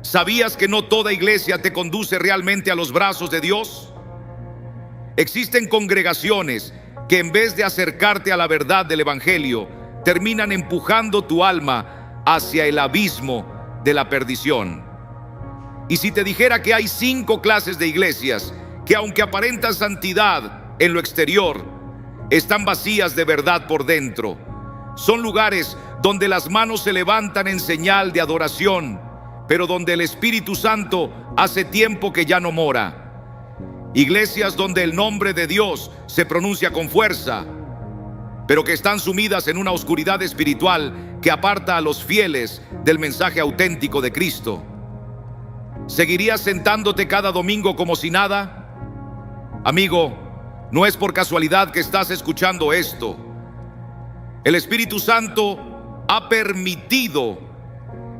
¿Sabías que no toda iglesia te conduce realmente a los brazos de Dios? Existen congregaciones que en vez de acercarte a la verdad del Evangelio, terminan empujando tu alma hacia el abismo de la perdición. Y si te dijera que hay 5 clases de iglesias que, aunque aparentan santidad en lo exterior, están vacías de verdad por dentro. Son lugares donde las manos se levantan en señal de adoración, pero donde el Espíritu Santo hace tiempo que ya no mora. Iglesias donde el nombre de Dios se pronuncia con fuerza, pero que están sumidas en una oscuridad espiritual que aparta a los fieles del mensaje auténtico de Cristo. ¿Seguirías sentándote cada domingo como si nada? Amigo, no es por casualidad que estás escuchando esto. El Espíritu Santo ha permitido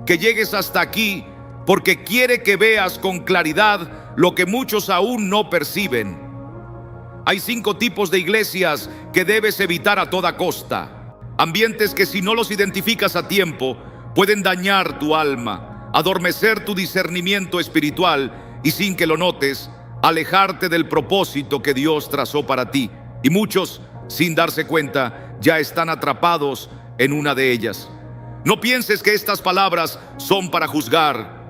que llegues hasta aquí porque quiere que veas con claridad lo que muchos aún no perciben. Hay 5 tipos de iglesias que debes evitar a toda costa. Ambientes que, si no los identificas a tiempo, pueden dañar tu alma, adormecer tu discernimiento espiritual y, sin que lo notes, alejarte del propósito que Dios trazó para ti. Y muchos, sin darse cuenta, ya están atrapados en una de ellas. No pienses que estas palabras son para juzgar.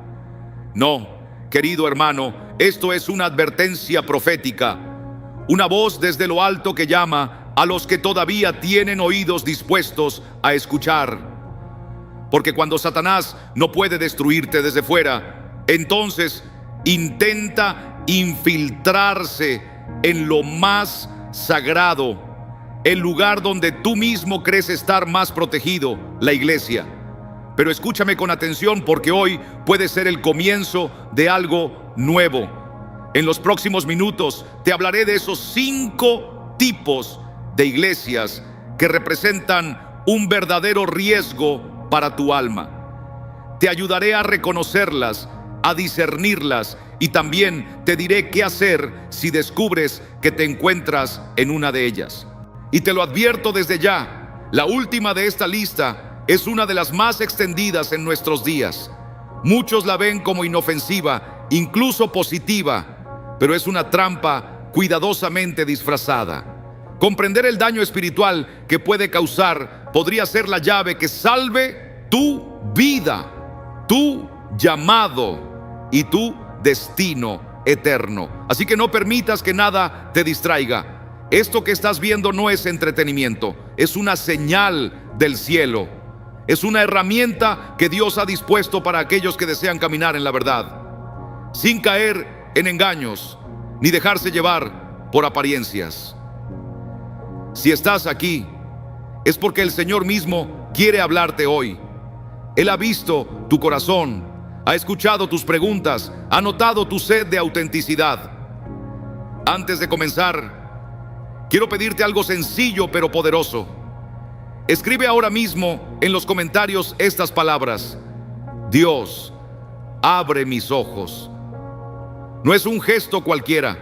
No, querido hermano, esto es una advertencia profética, una voz desde lo alto que llama a los que todavía tienen oídos dispuestos a escuchar. Porque cuando Satanás no puede destruirte desde fuera, entonces intenta infiltrarse en lo más sagrado, el lugar donde tú mismo crees estar más protegido, la iglesia. Pero escúchame con atención, porque hoy puede ser el comienzo de algo nuevo. En los próximos minutos te hablaré de esos 5 tipos de iglesias que representan un verdadero riesgo para tu alma. Te ayudaré a reconocerlas, a discernirlas, y también te diré qué hacer si descubres que te encuentras en una de ellas. Y te lo advierto desde ya, la última de esta lista es una de las más extendidas en nuestros días. Muchos la ven como inofensiva, incluso positiva, pero es una trampa cuidadosamente disfrazada. Comprender el daño espiritual que puede causar podría ser la llave que salve tu vida, tu llamado y tu destino eterno. Así que no permitas que nada te distraiga. Esto que estás viendo no es entretenimiento, es una señal del cielo. Es una herramienta que Dios ha dispuesto para aquellos que desean caminar en la verdad, sin caer en engaños ni dejarse llevar por apariencias. Si estás aquí, es porque el Señor mismo quiere hablarte hoy. Él ha visto tu corazón, ha escuchado tus preguntas, ha notado tu sed de autenticidad. Antes de comenzar, quiero pedirte algo sencillo pero poderoso. Escribe ahora mismo en los comentarios estas palabras: Dios, abre mis ojos. No es un gesto cualquiera,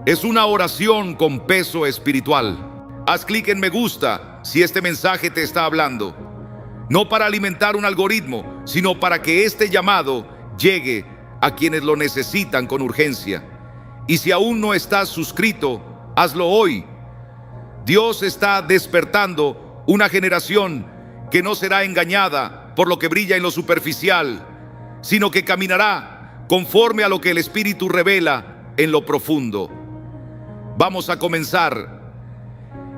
es una oración con peso espiritual. Haz clic en me gusta si este mensaje te está hablando. No para alimentar un algoritmo, sino para que este llamado llegue a quienes lo necesitan con urgencia. Y si aún no estás suscrito, hazlo hoy. Dios está despertando una generación que no será engañada por lo que brilla en lo superficial, sino que caminará conforme a lo que el Espíritu revela en lo profundo. Vamos a comenzar.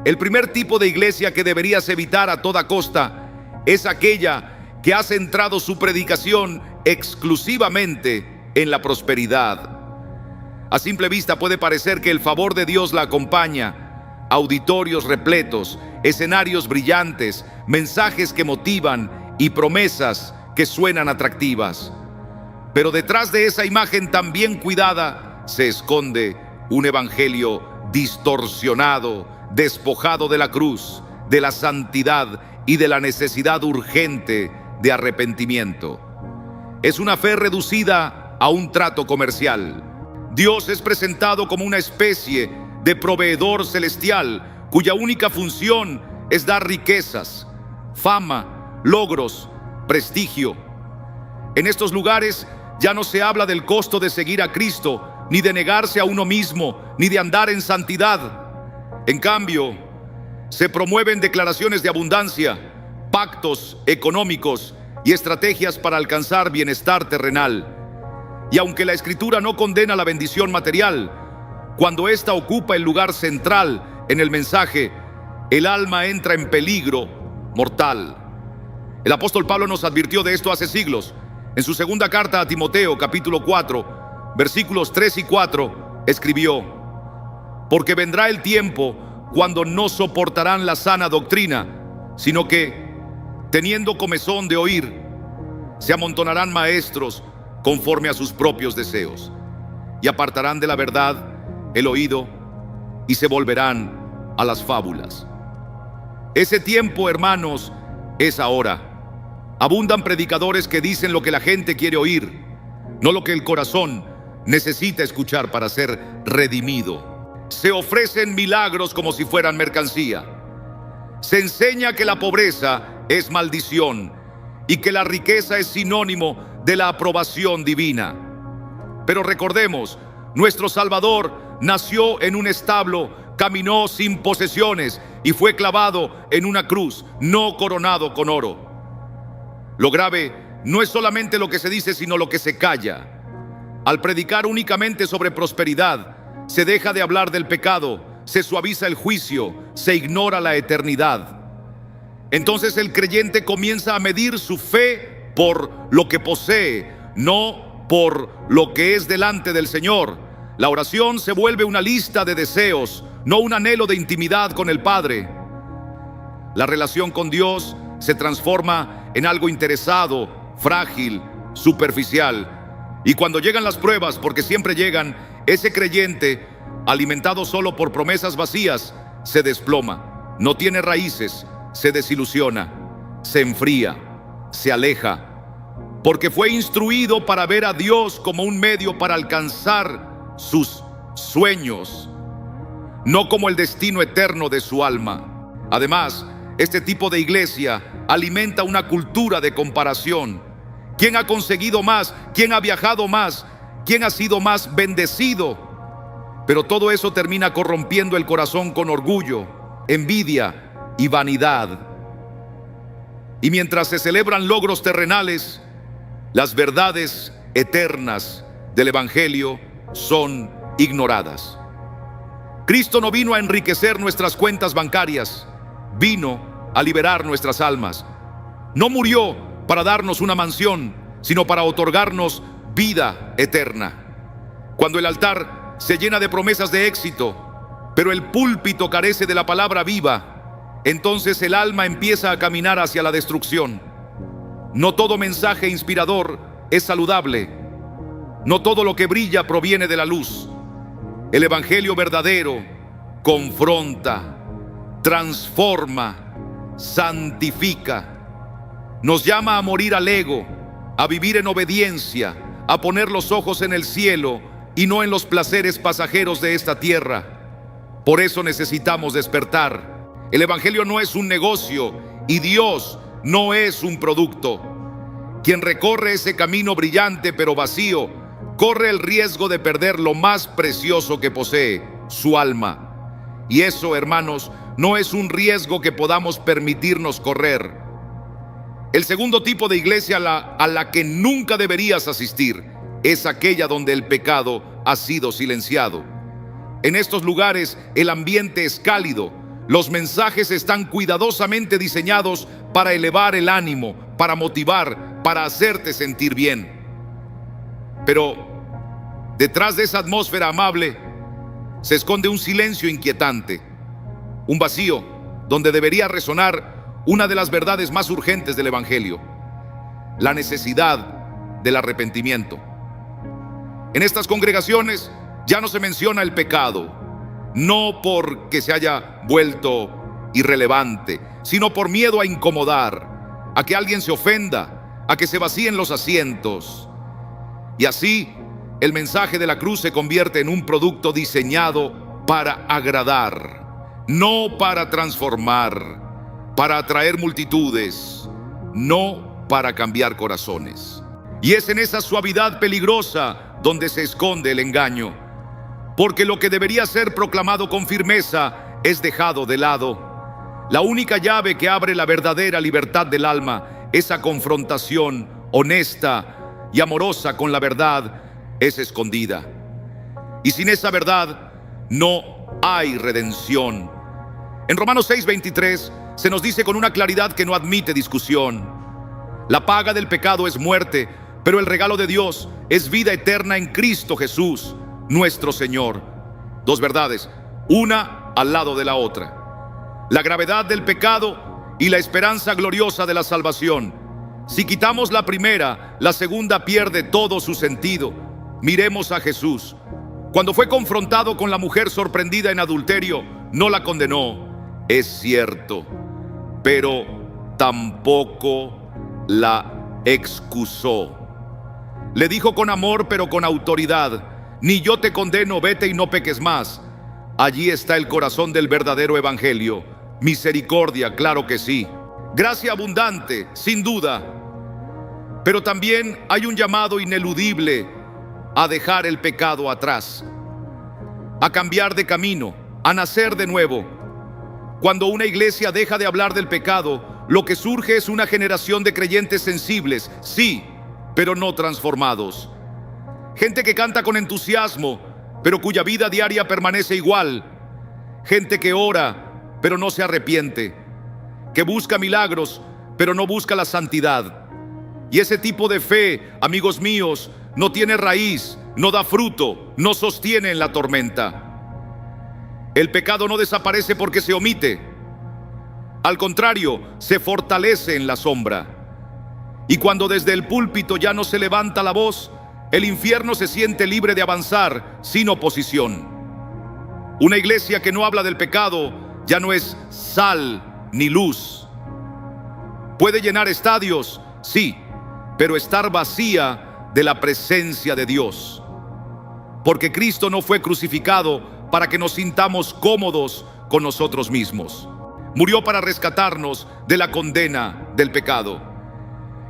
El primer tipo de iglesia que deberías evitar a toda costa es aquella que ha centrado su predicación exclusivamente en la prosperidad. A simple vista puede parecer que el favor de Dios la acompaña. Auditorios repletos, escenarios brillantes, mensajes que motivan y promesas que suenan atractivas. Pero detrás de esa imagen tan bien cuidada se esconde un evangelio distorsionado, despojado de la cruz, de la santidad y de la necesidad urgente de arrepentimiento. Es una fe reducida a un trato comercial. Dios es presentado como una especie de proveedor celestial cuya única función es dar riquezas, fama, logros, prestigio. En estos lugares Ya no se habla del costo de seguir a Cristo, ni de negarse a uno mismo, ni de andar en santidad. En cambio, se promueven declaraciones de abundancia, pactos económicos y estrategias para alcanzar bienestar terrenal. Y aunque la Escritura no condena la bendición material, cuando ésta ocupa el lugar central en el mensaje, el alma entra en peligro mortal. El apóstol Pablo nos advirtió de esto hace siglos. En su segunda carta a Timoteo, capítulo 4, versículos 3 y 4, escribió: porque vendrá el tiempo cuando no soportarán la sana doctrina, sino que, teniendo comezón de oír, se amontonarán maestros conforme a sus propios deseos, y apartarán de la verdad el oído y se volverán a las fábulas. Ese tiempo, hermanos, es ahora. Abundan predicadores que dicen lo que la gente quiere oír, no lo que el corazón necesita escuchar para ser redimido. Se ofrecen milagros como si fueran mercancía. Se enseña que la pobreza es maldición y que la riqueza es sinónimo de la aprobación divina. Pero recordemos, nuestro Salvador nació en un establo, caminó sin posesiones y fue clavado en una cruz, no coronado con oro. Lo grave no es solamente lo que se dice, sino lo que se calla. Al predicar únicamente sobre prosperidad, se deja de hablar del pecado, se suaviza el juicio, se ignora la eternidad. Entonces el creyente comienza a medir su fe por lo que posee, no por lo que es delante del Señor. La oración se vuelve una lista de deseos, no un anhelo de intimidad con el Padre. La relación con Dios se transforma en algo interesado, frágil, superficial. Y cuando llegan las pruebas, porque siempre llegan, ese creyente, alimentado solo por promesas vacías, se desploma, no tiene raíces, se desilusiona, se enfría, se aleja, porque fue instruido para ver a Dios como un medio para alcanzar sus sueños, no como el destino eterno de su alma. Además, este tipo de iglesia alimenta una cultura de comparación. ¿Quién ha conseguido más? ¿Quién ha viajado más? ¿Quién ha sido más bendecido? Pero todo eso termina corrompiendo el corazón con orgullo, envidia y vanidad. Y mientras se celebran logros terrenales, las verdades eternas del Evangelio son ignoradas. Cristo no vino a enriquecer nuestras cuentas bancarias, vino a liberar nuestras almas. No murió para darnos una mansión, sino para otorgarnos vida eterna. Cuando el altar se llena de promesas de éxito, pero el púlpito carece de la palabra viva, entonces el alma empieza a caminar hacia la destrucción. No todo mensaje inspirador es saludable. No todo lo que brilla proviene de la luz. El Evangelio verdadero confronta, transforma, santifica. Nos llama a morir al ego, a vivir en obediencia, a poner los ojos en el cielo y no en los placeres pasajeros de esta tierra. Por eso necesitamos despertar. El Evangelio no es un negocio y Dios no es un producto. Quien recorre ese camino brillante pero vacío, corre el riesgo de perder lo más precioso que posee, su alma. Y eso, hermanos, no es un riesgo que podamos permitirnos correr. El segundo tipo de iglesia a la que nunca deberías asistir es aquella donde el pecado ha sido silenciado. En estos lugares el ambiente es cálido, los mensajes están cuidadosamente diseñados para elevar el ánimo, para motivar, para hacerte sentir bien. Pero detrás de esa atmósfera amable se esconde un silencio inquietante, un vacío donde debería resonar una de las verdades más urgentes del Evangelio: la necesidad del arrepentimiento. En estas congregaciones ya no se menciona el pecado, no porque se haya vuelto irrelevante, sino por miedo a incomodar, a que alguien se ofenda, a que se vacíen los asientos. Y así, el mensaje de la cruz se convierte en un producto diseñado para agradar, no para transformar, para atraer multitudes, no para cambiar corazones. Y es en esa suavidad peligrosa donde se esconde el engaño, porque lo que debería ser proclamado con firmeza es dejado de lado. La única llave que abre la verdadera libertad del alma, esa confrontación honesta y amorosa con la verdad, es escondida. Y sin esa verdad no hay redención. En Romanos 6:23 se nos dice con una claridad que no admite discusión: la paga del pecado es muerte, pero el regalo de Dios es vida eterna en Cristo Jesús, nuestro Señor. Dos verdades, una al lado de la otra: la gravedad del pecado y la esperanza gloriosa de la salvación. Si quitamos la primera, la segunda pierde todo su sentido. Miremos a Jesús. Cuando fue confrontado con la mujer sorprendida en adulterio, no la condenó, es cierto, pero tampoco la excusó. Le dijo con amor, pero con autoridad: ni yo te condeno, vete y no peques más. Allí está el corazón del verdadero evangelio. Misericordia, claro que sí. Gracia abundante, sin duda. Pero también hay un llamado ineludible a dejar el pecado atrás, a cambiar de camino, a nacer de nuevo. Cuando una iglesia deja de hablar del pecado, lo que surge es una generación de creyentes sensibles, sí, pero no transformados. Gente que canta con entusiasmo, pero cuya vida diaria permanece igual. Gente que ora, pero no se arrepiente. Que busca milagros, pero no busca la santidad. Y ese tipo de fe, amigos míos, no tiene raíz, no da fruto, no sostiene en la tormenta. El pecado no desaparece porque se omite. Al contrario, se fortalece en la sombra. Y cuando desde el púlpito ya no se levanta la voz, el infierno se siente libre de avanzar sin oposición. Una iglesia que no habla del pecado ya no es sal ni luz. Puede llenar estadios, sí, pero estar vacía de la presencia de Dios. Porque Cristo no fue crucificado para que nos sintamos cómodos con nosotros mismos. Murió para rescatarnos de la condena del pecado.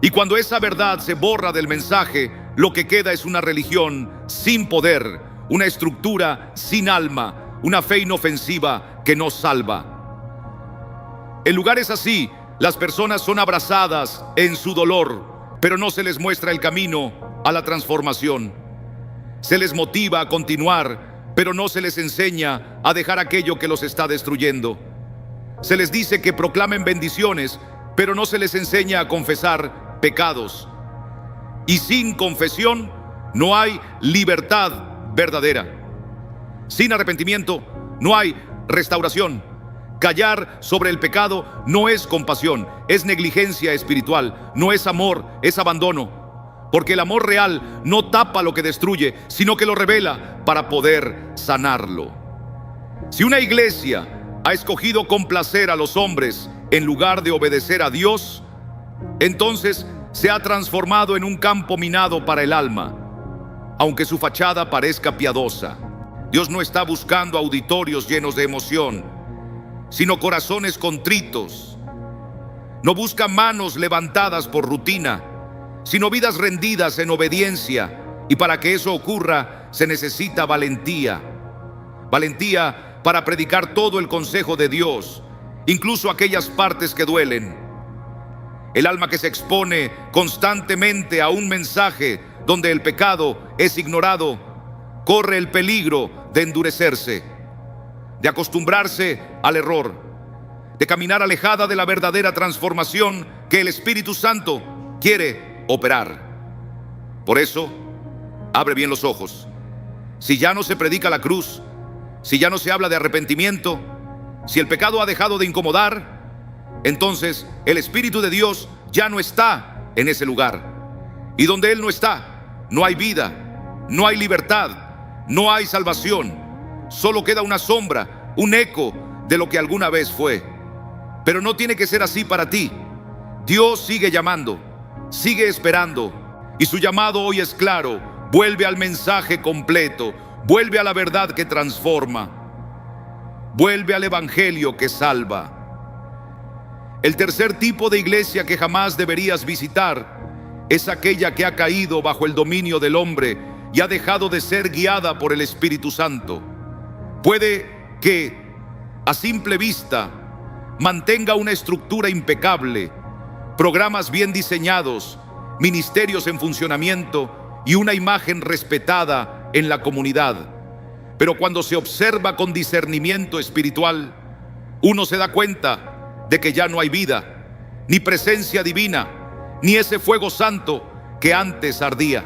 Y cuando esa verdad se borra del mensaje, lo que queda es una religión sin poder, una estructura sin alma, una fe inofensiva que no salva. En lugares así, las personas son abrazadas en su dolor, pero no se les muestra el camino a la transformación. Se les motiva a continuar, pero no se les enseña a dejar aquello que los está destruyendo. Se les dice que proclamen bendiciones, pero no se les enseña a confesar pecados. Y sin confesión no hay libertad verdadera. Sin arrepentimiento no hay restauración. Callar sobre el pecado no es compasión, es negligencia espiritual, no es amor, es abandono. Porque el amor real no tapa lo que destruye, sino que lo revela para poder sanarlo. Si una iglesia ha escogido complacer a los hombres en lugar de obedecer a Dios, entonces se ha transformado en un campo minado para el alma, aunque su fachada parezca piadosa. Dios no está buscando auditorios llenos de emoción, sino corazones contritos. No busca manos levantadas por rutina, sino vidas rendidas en obediencia. Y para que eso ocurra, se necesita valentía. Valentía para predicar todo el consejo de Dios, incluso aquellas partes que duelen. El alma que se expone constantemente a un mensaje donde el pecado es ignorado, corre el peligro de endurecerse, de acostumbrarse al error, de caminar alejada de la verdadera transformación que el Espíritu Santo quiere operar. Por eso, abre bien los ojos. Si ya no se predica la cruz, si ya no se habla de arrepentimiento, si el pecado ha dejado de incomodar, entonces el Espíritu de Dios ya no está en ese lugar. Y donde Él no está, no hay vida, no hay libertad, no hay salvación. Solo queda una sombra, un eco de lo que alguna vez fue. Pero no tiene que ser así para ti. Dios sigue llamando, sigue esperando, y su llamado hoy es claro: vuelve al mensaje completo, vuelve a la verdad que transforma, vuelve al evangelio que salva. El tercer tipo de iglesia que jamás deberías visitar es aquella que ha caído bajo el dominio del hombre y ha dejado de ser guiada por el Espíritu Santo. Puede que a simple vista mantenga una estructura impecable, programas bien diseñados, ministerios en funcionamiento y una imagen respetada en la comunidad. Pero cuando se observa con discernimiento espiritual, uno se da cuenta de que ya no hay vida, ni presencia divina, ni ese fuego santo que antes ardía.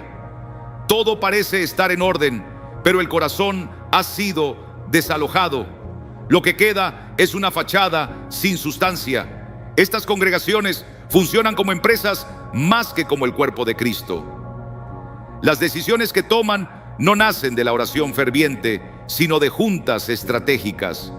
Todo parece estar en orden, pero el corazón ha sido desalojado. Lo que queda es una fachada sin sustancia. Estas congregaciones funcionan como empresas más que como el cuerpo de Cristo. Las decisiones que toman no nacen de la oración ferviente, sino de juntas estratégicas.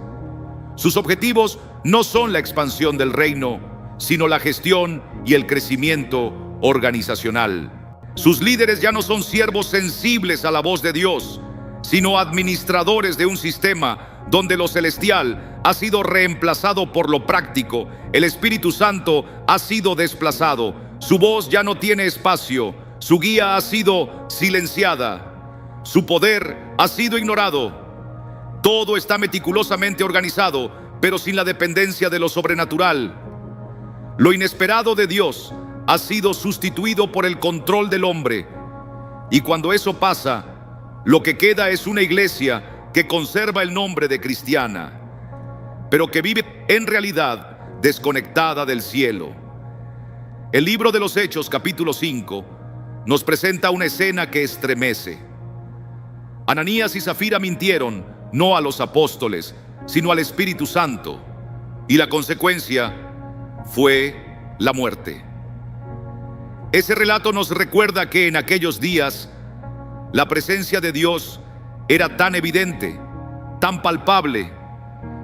Sus objetivos no son la expansión del reino, sino la gestión y el crecimiento organizacional. Sus líderes ya no son siervos sensibles a la voz de Dios, sino administradores de un sistema donde lo celestial ha sido reemplazado por lo práctico. El Espíritu Santo ha sido desplazado. Su voz ya no tiene espacio. Su guía ha sido silenciada. Su poder ha sido ignorado. Todo está meticulosamente organizado, pero sin la dependencia de lo sobrenatural. Lo inesperado de Dios ha sido sustituido por el control del hombre. Y cuando eso pasa, lo que queda es una iglesia que conserva el nombre de cristiana, pero que vive en realidad desconectada del cielo. El libro de los Hechos, capítulo 5, nos presenta una escena que estremece. Ananías y Zafira mintieron no a los apóstoles, sino al Espíritu Santo, y la consecuencia fue la muerte. Ese relato nos recuerda que en aquellos días la presencia de Dios era tan evidente, tan palpable,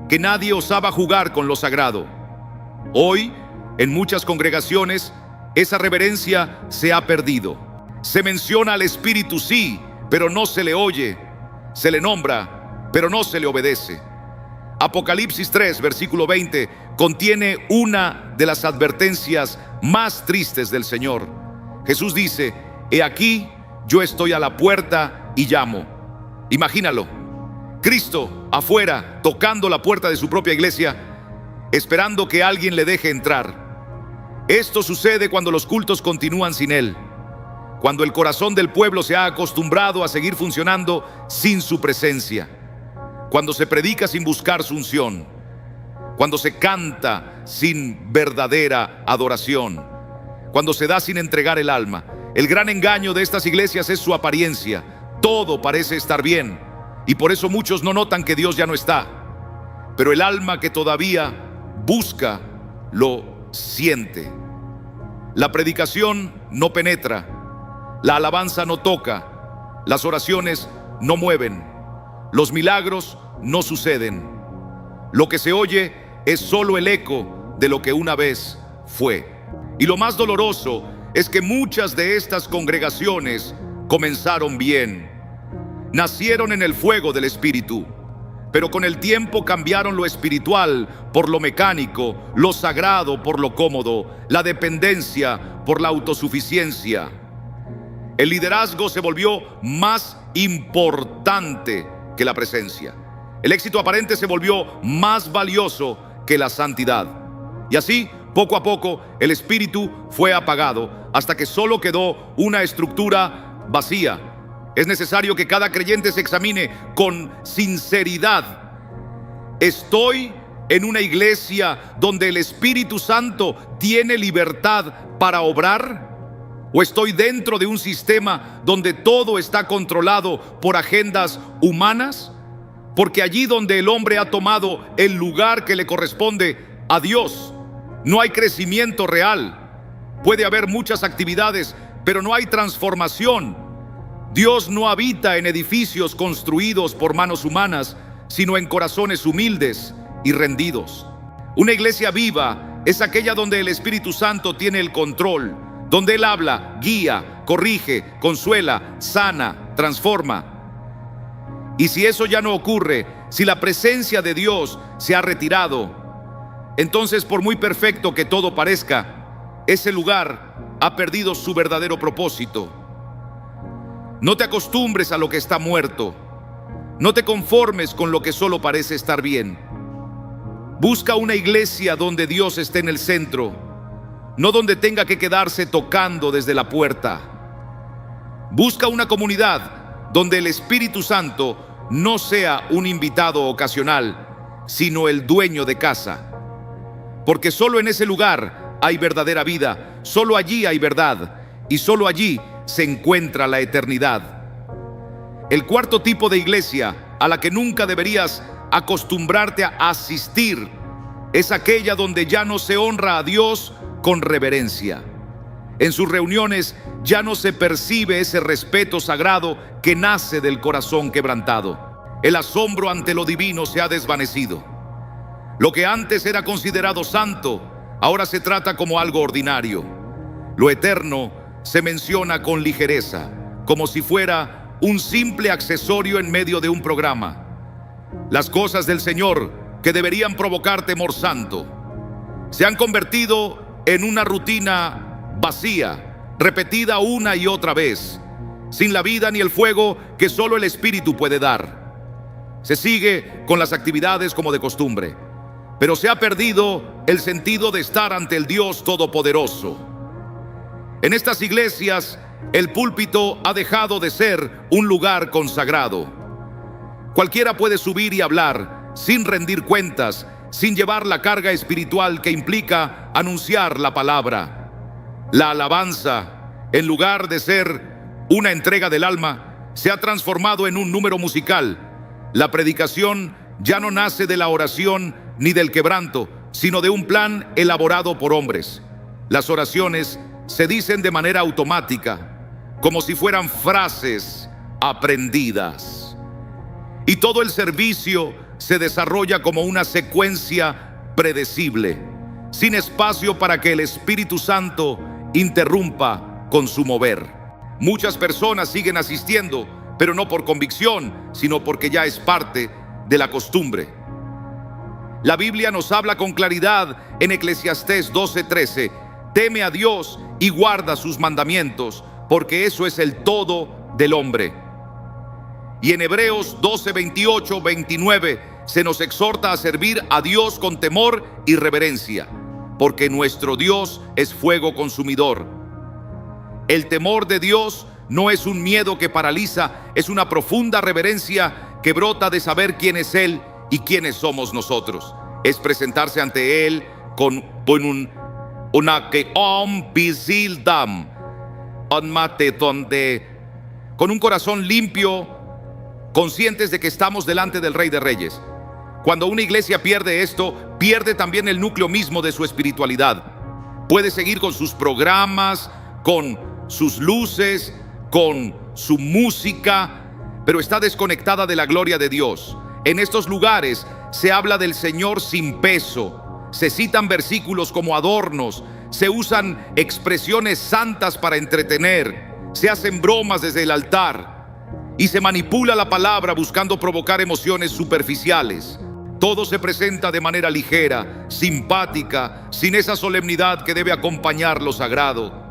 que nadie osaba jugar con lo sagrado. Hoy, en muchas congregaciones, esa reverencia se ha perdido. Se menciona al Espíritu, sí, pero no se le oye. Se le nombra, pero no se le obedece. Apocalipsis 3, versículo 20, contiene una de las advertencias más tristes del Señor. Jesús dice: he aquí, yo estoy a la puerta y llamo. Imagínalo, Cristo afuera, tocando la puerta de su propia iglesia, esperando que alguien le deje entrar. Esto sucede cuando los cultos continúan sin Él, cuando el corazón del pueblo se ha acostumbrado a seguir funcionando sin su presencia, cuando se predica sin buscar su unción, cuando se canta sin verdadera adoración, cuando se da sin entregar el alma. El gran engaño de estas iglesias es su apariencia. Todo parece estar bien, y por eso muchos no notan que Dios ya no está. Pero el alma que todavía busca lo siente. La predicación no penetra, la alabanza no toca, las oraciones no mueven, los milagros no suceden. Lo que se oye es solo el eco de lo que una vez fue. Y lo más doloroso es que muchas de estas congregaciones comenzaron bien. Nacieron en el fuego del Espíritu, pero con el tiempo cambiaron lo espiritual por lo mecánico, lo sagrado por lo cómodo, la dependencia por la autosuficiencia. El liderazgo se volvió más importante que la presencia. El éxito aparente se volvió más valioso que la santidad. Y así, poco a poco, el espíritu fue apagado hasta que solo quedó una estructura vacía. Es necesario que cada creyente se examine con sinceridad. ¿Estoy en una iglesia donde el Espíritu Santo tiene libertad para obrar? ¿O estoy dentro de un sistema donde todo está controlado por agendas humanas? Porque allí donde el hombre ha tomado el lugar que le corresponde a Dios, no hay crecimiento real. Puede haber muchas actividades, pero no hay transformación. Dios no habita en edificios construidos por manos humanas, sino en corazones humildes y rendidos. Una iglesia viva es aquella donde el Espíritu Santo tiene el control, donde Él habla, guía, corrige, consuela, sana, transforma. Y si eso ya no ocurre, si la presencia de Dios se ha retirado, entonces, por muy perfecto que todo parezca, ese lugar ha perdido su verdadero propósito. No te acostumbres a lo que está muerto. No te conformes con lo que solo parece estar bien. Busca una iglesia donde Dios esté en el centro, no donde tenga que quedarse tocando desde la puerta. Busca una comunidad donde el Espíritu Santo no sea un invitado ocasional, sino el dueño de casa. Porque solo en ese lugar hay verdadera vida, solo allí hay verdad, y solo allí se encuentra la eternidad. El cuarto tipo de iglesia a la que nunca deberías acostumbrarte a asistir es aquella donde ya no se honra a Dios con reverencia. En sus reuniones ya no se percibe ese respeto sagrado que nace del corazón quebrantado. El asombro ante lo divino se ha desvanecido. Lo que antes era considerado santo, ahora se trata como algo ordinario. Lo eterno se menciona con ligereza, como si fuera un simple accesorio en medio de un programa. Las cosas del Señor, que deberían provocar temor santo, se han convertido en una rutina vacía, repetida una y otra vez, sin la vida ni el fuego que solo el Espíritu puede dar. Se sigue con las actividades como de costumbre, pero se ha perdido el sentido de estar ante el Dios Todopoderoso. En estas iglesias, el púlpito ha dejado de ser un lugar consagrado. Cualquiera puede subir y hablar sin rendir cuentas, sin llevar la carga espiritual que implica anunciar la palabra. La alabanza, en lugar de ser una entrega del alma, se ha transformado en un número musical. La predicación ya no nace de la oración ni del quebranto, sino de un plan elaborado por hombres. Las oraciones se dicen de manera automática, como si fueran frases aprendidas. Y todo el servicio se desarrolla como una secuencia predecible, sin espacio para que el Espíritu Santo interrumpa con su mover. Muchas personas siguen asistiendo, pero no por convicción, sino porque ya es parte de la costumbre. La Biblia nos habla con claridad en Eclesiastés 12:13: teme a Dios y guarda sus mandamientos, porque eso es el todo del hombre. Y en Hebreos 12:28-29 se nos exhorta a servir a Dios con temor y reverencia, porque nuestro Dios es fuego consumidor. El temor de Dios no es un miedo que paraliza, es una profunda reverencia que brota de saber quién es Él y quiénes somos nosotros. Es presentarse ante Él con un corazón limpio, conscientes de que estamos delante del Rey de Reyes. Cuando una iglesia pierde esto, pierde también el núcleo mismo de su espiritualidad. Puede seguir con sus programas, con sus luces, con su música, pero está desconectada de la gloria de Dios. En estos lugares se habla del Señor sin peso, se citan versículos como adornos, se usan expresiones santas para entretener, se hacen bromas desde el altar y se manipula la palabra buscando provocar emociones superficiales. Todo se presenta de manera ligera, simpática, sin esa solemnidad que debe acompañar lo sagrado.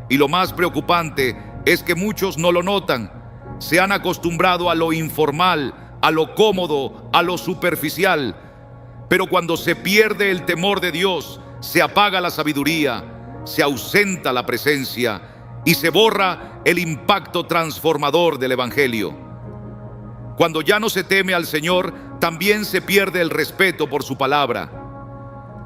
Y lo más preocupante es que muchos no lo notan. Se han acostumbrado a lo informal, a lo cómodo, a lo superficial. Pero cuando se pierde el temor de Dios, se apaga la sabiduría, se ausenta la presencia y se borra el impacto transformador del Evangelio. Cuando ya no se teme al Señor, también se pierde el respeto por su palabra.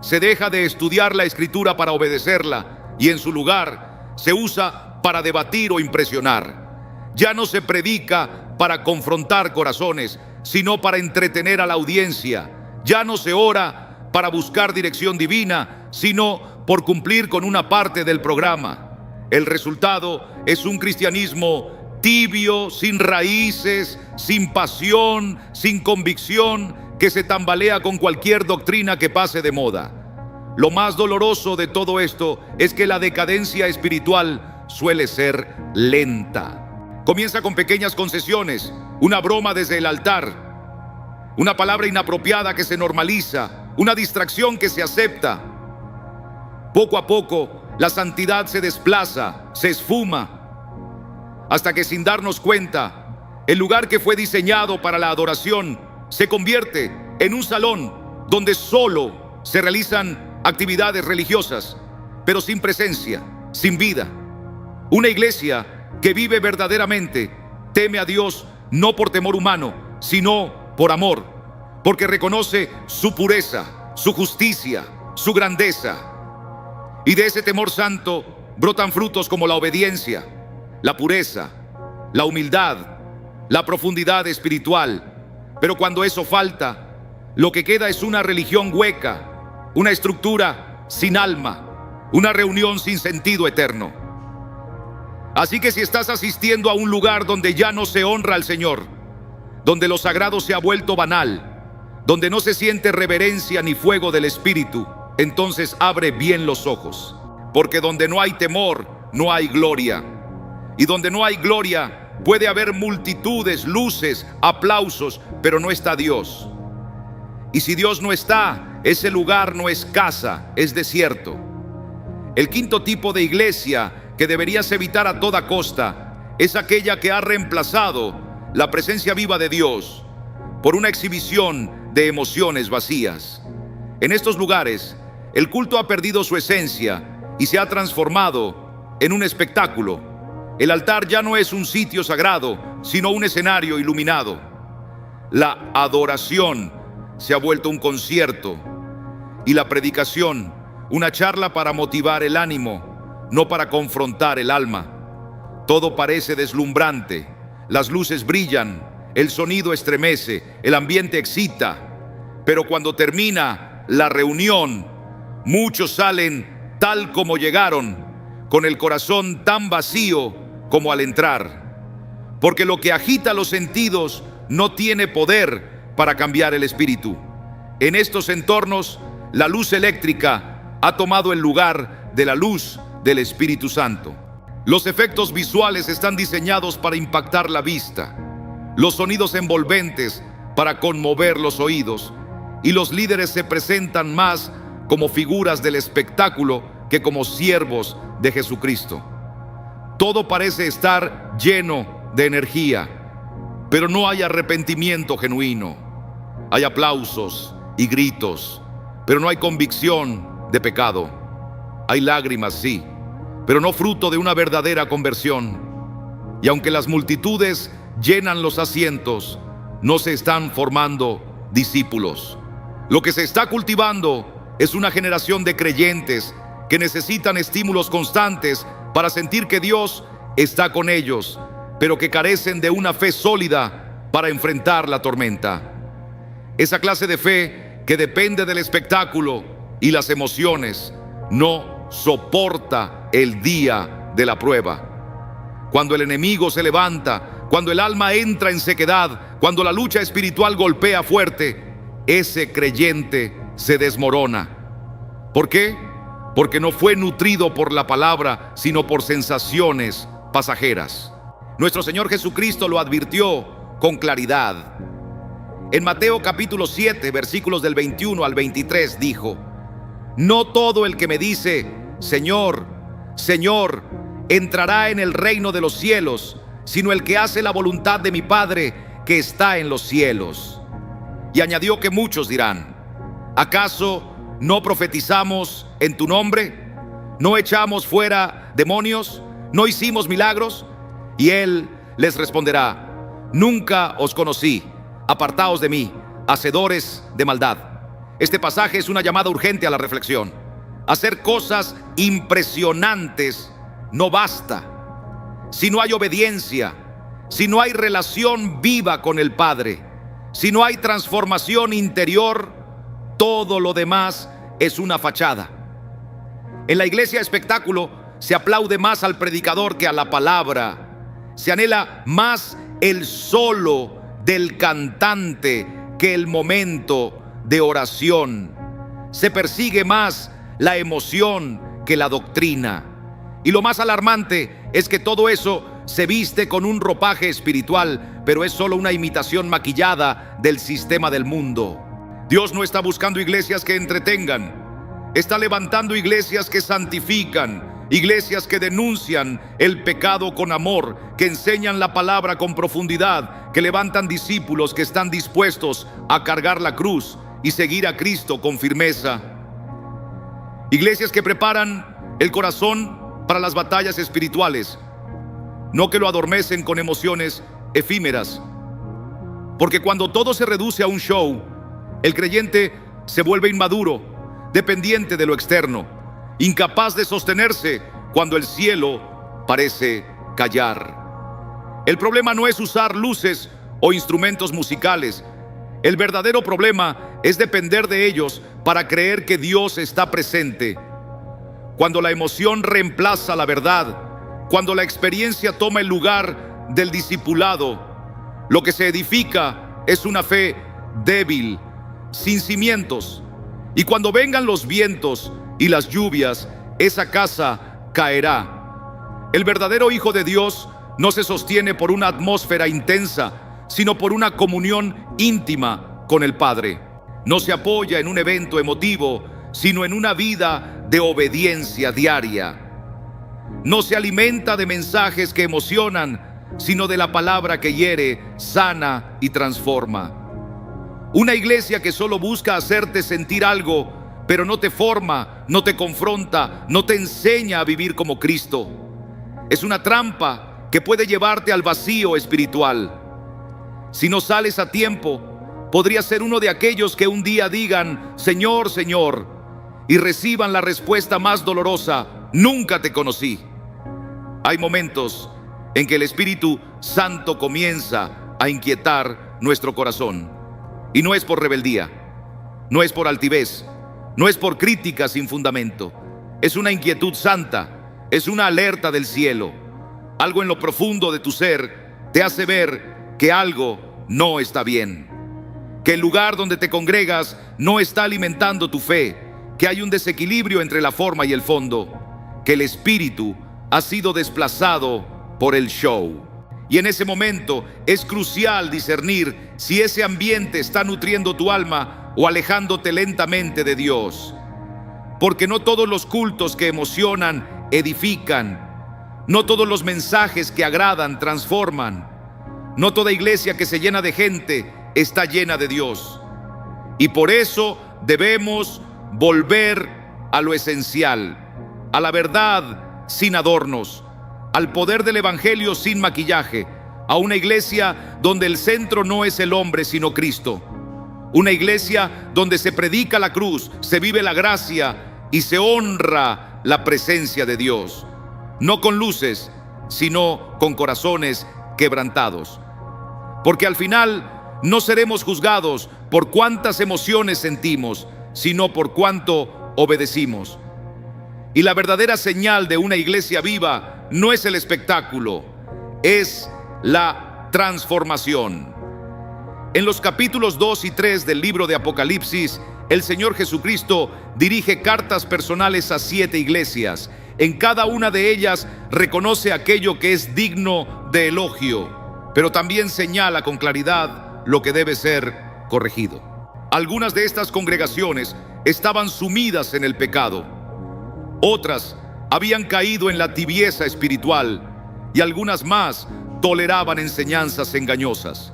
Se deja de estudiar la Escritura para obedecerla y en su lugar se usa para debatir o impresionar. Ya no se predica para confrontar corazones, sino para entretener a la audiencia. Ya no se ora para buscar dirección divina, sino por cumplir con una parte del programa. El resultado es un cristianismo tibio, sin raíces, sin pasión, sin convicción, que se tambalea con cualquier doctrina que pase de moda. Lo más doloroso de todo esto es que la decadencia espiritual suele ser lenta. Comienza con pequeñas concesiones, una broma desde el altar, una palabra inapropiada que se normaliza, una distracción que se acepta. Poco a poco, La santidad se desplaza, se esfuma, hasta que sin darnos cuenta, el lugar que fue diseñado para la adoración se convierte en un salón donde solo se realizan actividades religiosas, pero sin presencia, sin vida. Una iglesia que vive verdaderamente teme a Dios no por temor humano, sino por amor, porque reconoce su pureza, su justicia, su grandeza. Y de ese temor santo brotan frutos como la obediencia, la pureza, la humildad, la profundidad espiritual. Pero cuando eso falta, lo que queda es una religión hueca, una estructura sin alma, una reunión sin sentido eterno. Así que si estás asistiendo a un lugar donde ya no se honra al Señor, donde lo sagrado se ha vuelto banal, donde no se siente reverencia ni fuego del Espíritu, entonces abre bien los ojos, porque donde no hay temor, no hay gloria. Y donde no hay gloria, puede haber multitudes, luces, aplausos, pero no está Dios. Y si Dios no está, ese lugar no es casa, es desierto. El quinto tipo de iglesia que deberías evitar a toda costa es aquella que ha reemplazado la presencia viva de Dios por una exhibición de emociones vacías. En estos lugares, el culto ha perdido su esencia y se ha transformado en un espectáculo. El altar ya no es un sitio sagrado, sino un escenario iluminado. La adoración se ha vuelto un concierto y la predicación una charla para motivar el ánimo, no para confrontar el alma. Todo parece deslumbrante, las luces brillan, el sonido estremece, el ambiente excita, pero cuando termina la reunión, muchos salen tal como llegaron, con el corazón tan vacío como al entrar, porque lo que agita los sentidos no tiene poder para cambiar el espíritu. En estos entornos, la luz eléctrica ha tomado el lugar de la luz del Espíritu Santo. Los efectos visuales están diseñados para impactar la vista, los sonidos envolventes para conmover los oídos, y los líderes se presentan más como figuras del espectáculo que como siervos de Jesucristo. Todo parece estar lleno de energía, pero no hay arrepentimiento genuino. Hay aplausos y gritos, pero no hay convicción de pecado. Hay lágrimas, sí, pero no fruto de una verdadera conversión. Y aunque las multitudes llenan los asientos, no se están formando discípulos. Lo que se está cultivando es una generación de creyentes que necesitan estímulos constantes para sentir que Dios está con ellos, pero que carecen de una fe sólida para enfrentar la tormenta. Esa clase de fe que depende del espectáculo y las emociones no soporta el día de la prueba. Cuando el enemigo se levanta, cuando el alma entra en sequedad, cuando la lucha espiritual golpea fuerte, ese creyente se desmorona. ¿Por qué? Porque no fue nutrido por la palabra, sino por sensaciones pasajeras. Nuestro Señor Jesucristo lo advirtió con claridad. En Mateo capítulo 7, versículos del 21 al 23 dijo: no todo el que me dice, Señor, Señor, entrará en el reino de los cielos, sino el que hace la voluntad de mi Padre que está en los cielos. Y añadió que muchos dirán: ¿acaso no profetizamos en tu nombre? ¿No echamos fuera demonios? ¿No hicimos milagros? Y él les responderá: nunca os conocí, apartaos de mí, hacedores de maldad. Este pasaje es una llamada urgente a la reflexión. Hacer cosas impresionantes no basta. Si no hay obediencia, si no hay relación viva con el Padre, si no hay transformación interior, todo lo demás es una fachada. En la iglesia espectáculo se aplaude más al predicador que a la palabra. Se anhela más el solo del cantante que el momento de oración. Se persigue más la emoción que la doctrina. Y lo más alarmante es que todo eso se viste con un ropaje espiritual, pero es solo una imitación maquillada del sistema del mundo. Dios no está buscando iglesias que entretengan. está levantando iglesias que santifican, iglesias que denuncian el pecado con amor, que enseñan la palabra con profundidad, que levantan discípulos que están dispuestos a cargar la cruz y seguir a Cristo con firmeza. Iglesias que preparan el corazón para las batallas espirituales, no que lo adormecen con emociones efímeras. Porque cuando todo se reduce a un show, el creyente se vuelve inmaduro, dependiente de lo externo, incapaz de sostenerse cuando el cielo parece callar. El problema no es usar luces o instrumentos musicales. El verdadero problema es depender de ellos para creer que Dios está presente. Cuando la emoción reemplaza la verdad, cuando la experiencia toma el lugar del discipulado, lo que se edifica es una fe débil, sin cimientos. Y cuando vengan los vientos y las lluvias, esa casa caerá. El verdadero Hijo de Dios no se sostiene por una atmósfera intensa, sino por una comunión íntima con el Padre. No se apoya en un evento emotivo, sino en una vida de obediencia diaria. No se alimenta de mensajes que emocionan, sino de la palabra que hiere, sana y transforma. Una iglesia que solo busca hacerte sentir algo, pero no te forma, no te confronta, no te enseña a vivir como Cristo, es una trampa que puede llevarte al vacío espiritual. Si no sales a tiempo, podrías ser uno de aquellos que un día digan: Señor, Señor, y reciban la respuesta más dolorosa: nunca te conocí. Hay momentos en que el Espíritu Santo comienza a inquietar nuestro corazón. Y no es por rebeldía, no es por altivez, no es por crítica sin fundamento. Es una inquietud santa, es una alerta del cielo. Algo en lo profundo de tu ser te hace ver que algo no está bien, que el lugar donde te congregas no está alimentando tu fe, que hay un desequilibrio entre la forma y el fondo, que el Espíritu ha sido desplazado por el show. Y en ese momento es crucial discernir si ese ambiente está nutriendo tu alma o alejándote lentamente de Dios. Porque no todos los cultos que emocionan edifican, no todos los mensajes que agradan transforman, no toda iglesia que se llena de gente está llena de Dios. Y por eso debemos volver a lo esencial, a la verdad sin adornos, al poder del Evangelio sin maquillaje, a una iglesia donde el centro no es el hombre sino Cristo. Una iglesia donde se predica la cruz, se vive la gracia y se honra la presencia de Dios. No con luces, sino con corazones quebrantados. Porque al final no seremos juzgados por cuántas emociones sentimos, sino por cuánto obedecimos. Y la verdadera señal de una iglesia viva no es el espectáculo, es la transformación. En los capítulos 2 y 3 del libro de Apocalipsis, el Señor Jesucristo dirige cartas personales a 7 iglesias. En cada una de ellas reconoce aquello que es digno de elogio, pero también señala con claridad lo que debe ser corregido. Algunas de estas congregaciones estaban sumidas en el pecado. Otras habían caído en la tibieza espiritual y algunas más toleraban enseñanzas engañosas.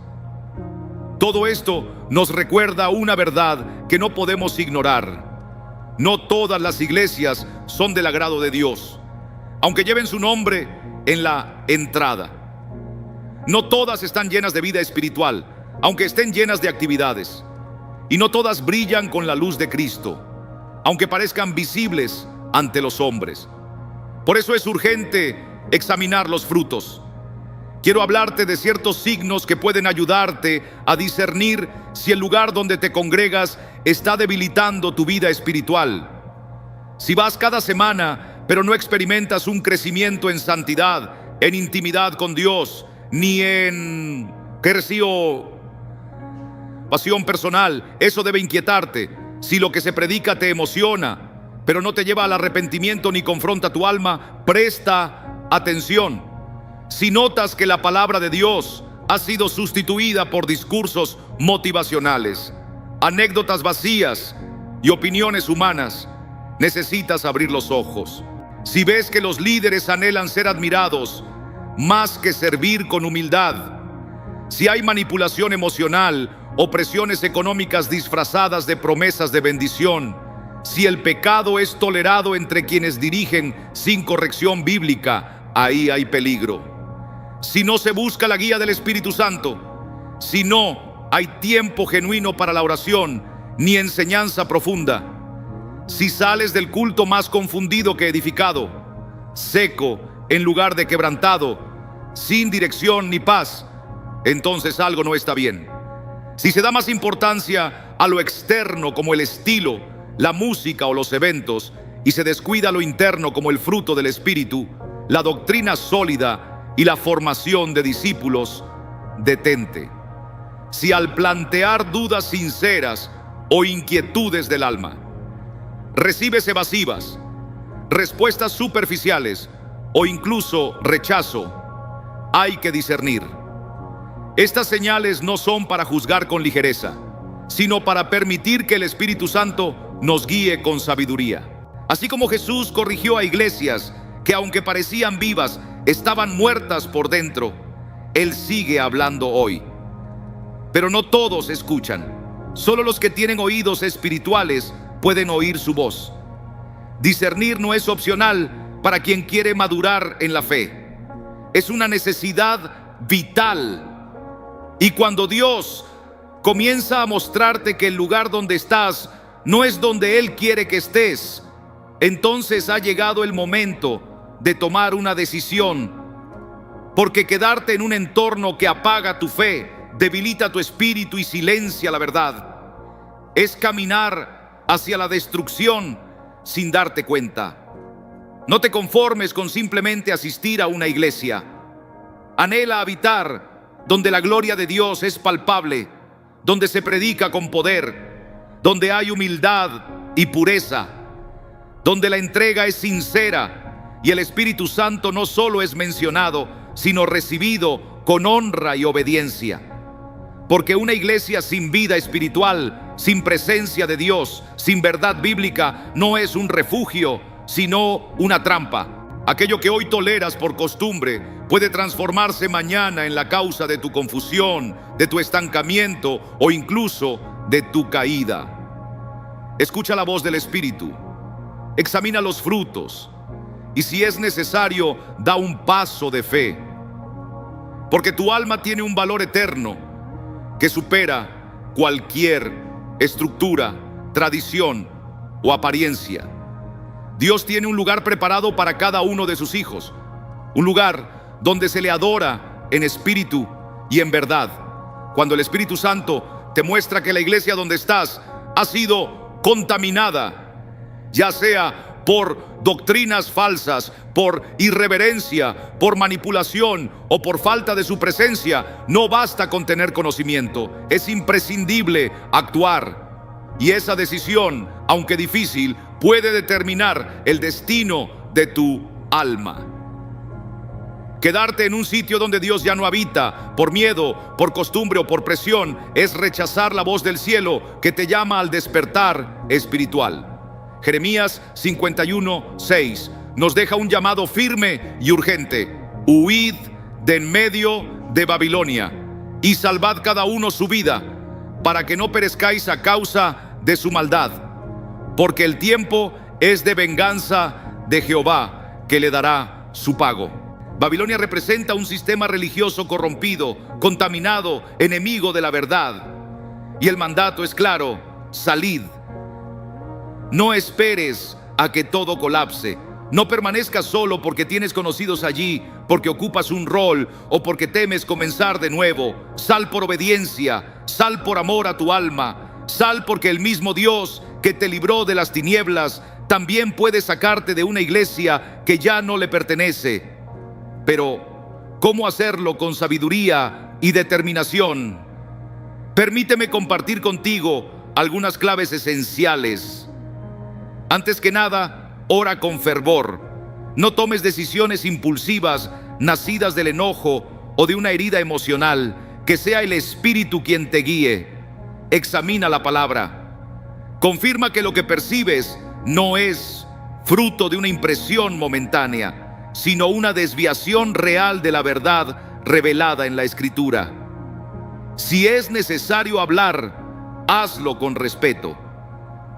Todo esto nos recuerda una verdad que no podemos ignorar. No todas las iglesias son del agrado de Dios, aunque lleven su nombre en la entrada. No todas están llenas de vida espiritual, aunque estén llenas de actividades. Y no todas brillan con la luz de Cristo, aunque parezcan visibles ante los hombres. Por eso es urgente examinar los frutos. Quiero hablarte de ciertos signos que pueden ayudarte a discernir si el lugar donde te congregas está debilitando tu vida espiritual. Si vas cada semana, pero no experimentas un crecimiento en santidad, en intimidad con Dios, ni en pasión personal, eso debe inquietarte. Si lo que se predica te emociona, pero no te lleva al arrepentimiento ni confronta tu alma, presta atención. Si notas que la palabra de Dios ha sido sustituida por discursos motivacionales, anécdotas vacías y opiniones humanas, necesitas abrir los ojos. Si ves que los líderes anhelan ser admirados más que servir con humildad, si hay manipulación emocional o presiones económicas disfrazadas de promesas de bendición, si el pecado es tolerado entre quienes dirigen sin corrección bíblica, ahí hay peligro. Si no se busca la guía del Espíritu Santo, si no hay tiempo genuino para la oración ni enseñanza profunda, si sales del culto más confundido que edificado, seco en lugar de quebrantado, sin dirección ni paz, entonces algo no está bien. Si se da más importancia a lo externo como el estilo, la música o los eventos, y se descuida lo interno como el fruto del Espíritu, la doctrina sólida y la formación de discípulos, detente. Si al plantear dudas sinceras o inquietudes del alma, recibes evasivas, respuestas superficiales o incluso rechazo, hay que discernir. Estas señales no son para juzgar con ligereza, sino para permitir que el Espíritu Santo nos guíe con sabiduría. Así como Jesús corrigió a iglesias que, aunque parecían vivas, estaban muertas por dentro, Él sigue hablando hoy. Pero no todos escuchan. Solo los que tienen oídos espirituales pueden oír su voz. Discernir no es opcional para quien quiere madurar en la fe. Es una necesidad vital. Y cuando Dios comienza a mostrarte que el lugar donde estás no es donde Él quiere que estés, entonces ha llegado el momento de tomar una decisión, porque quedarte en un entorno que apaga tu fe, debilita tu espíritu y silencia la verdad, es caminar hacia la destrucción sin darte cuenta. No te conformes con simplemente asistir a una iglesia. Anhela habitar donde la gloria de Dios es palpable, donde se predica con poder, donde hay humildad y pureza, donde la entrega es sincera y el Espíritu Santo no solo es mencionado, sino recibido con honra y obediencia. Porque una iglesia sin vida espiritual, sin presencia de Dios, sin verdad bíblica, no es un refugio, sino una trampa. Aquello que hoy toleras por costumbre puede transformarse mañana en la causa de tu confusión, de tu estancamiento o incluso de tu caída. Escucha la voz del Espíritu, examina los frutos y, si es necesario, da un paso de fe. Porque tu alma tiene un valor eterno que supera cualquier estructura, tradición o apariencia. Dios tiene un lugar preparado para cada uno de sus hijos, un lugar donde se le adora en espíritu y en verdad. Cuando el Espíritu Santo te muestra que la iglesia donde estás ha sido contaminada, ya sea por doctrinas falsas, por irreverencia, por manipulación o por falta de su presencia, no basta con tener conocimiento, es imprescindible actuar. Y esa decisión, aunque difícil, puede determinar el destino de tu alma. Quedarte en un sitio donde Dios ya no habita, por miedo, por costumbre o por presión, es rechazar la voz del cielo que te llama al despertar espiritual. Jeremías 51:6 nos deja un llamado firme y urgente: huid de en medio de Babilonia y salvad cada uno su vida, para que no perezcáis a causa de su maldad, porque el tiempo es de venganza de Jehová, que le dará su pago. Babilonia representa un sistema religioso corrompido, contaminado, enemigo de la verdad. Y el mandato es claro: salid. No esperes a que todo colapse. No permanezcas solo porque tienes conocidos allí, porque ocupas un rol o porque temes comenzar de nuevo. Sal por obediencia, sal por amor a tu alma, sal porque el mismo Dios que te libró de las tinieblas también puede sacarte de una iglesia que ya no le pertenece. Pero, ¿cómo hacerlo con sabiduría y determinación? Permíteme compartir contigo algunas claves esenciales. Antes que nada, ora con fervor. No tomes decisiones impulsivas, nacidas del enojo o de una herida emocional. Que sea el Espíritu quien te guíe. Examina la palabra. Confirma que lo que percibes no es fruto de una impresión momentánea, sino una desviación real de la verdad revelada en la Escritura. Si es necesario hablar, hazlo con respeto.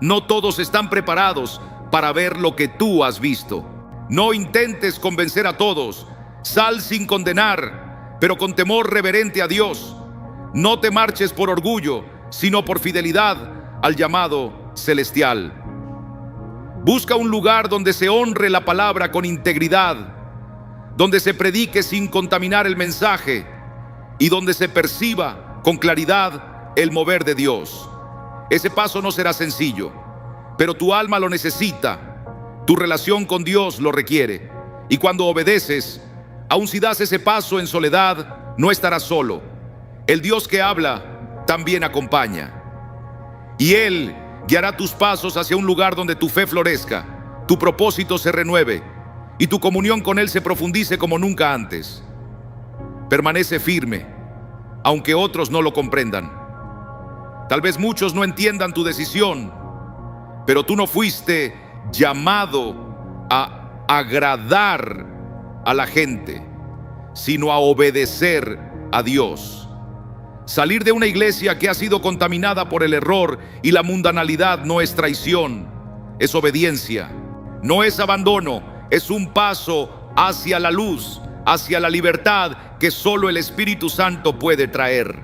No todos están preparados para ver lo que tú has visto. No intentes convencer a todos. Sal sin condenar, pero con temor reverente a Dios. No te marches por orgullo, sino por fidelidad al llamado celestial. Busca un lugar donde se honre la palabra con integridad, donde se predique sin contaminar el mensaje y donde se perciba con claridad el mover de Dios. Ese paso no será sencillo, pero tu alma lo necesita, tu relación con Dios lo requiere. Y cuando obedeces, aun si das ese paso en soledad, no estarás solo. El Dios que habla también acompaña. Y Él guiará tus pasos hacia un lugar donde tu fe florezca, tu propósito se renueve y tu comunión con Él se profundice como nunca antes. Permanece firme, aunque otros no lo comprendan. Tal vez muchos no entiendan tu decisión, pero tú no fuiste llamado a agradar a la gente, sino a obedecer a Dios. Salir de una iglesia que ha sido contaminada por el error y la mundanalidad no es traición, es obediencia. No es abandono, es un paso hacia la luz, hacia la libertad que solo el Espíritu Santo puede traer.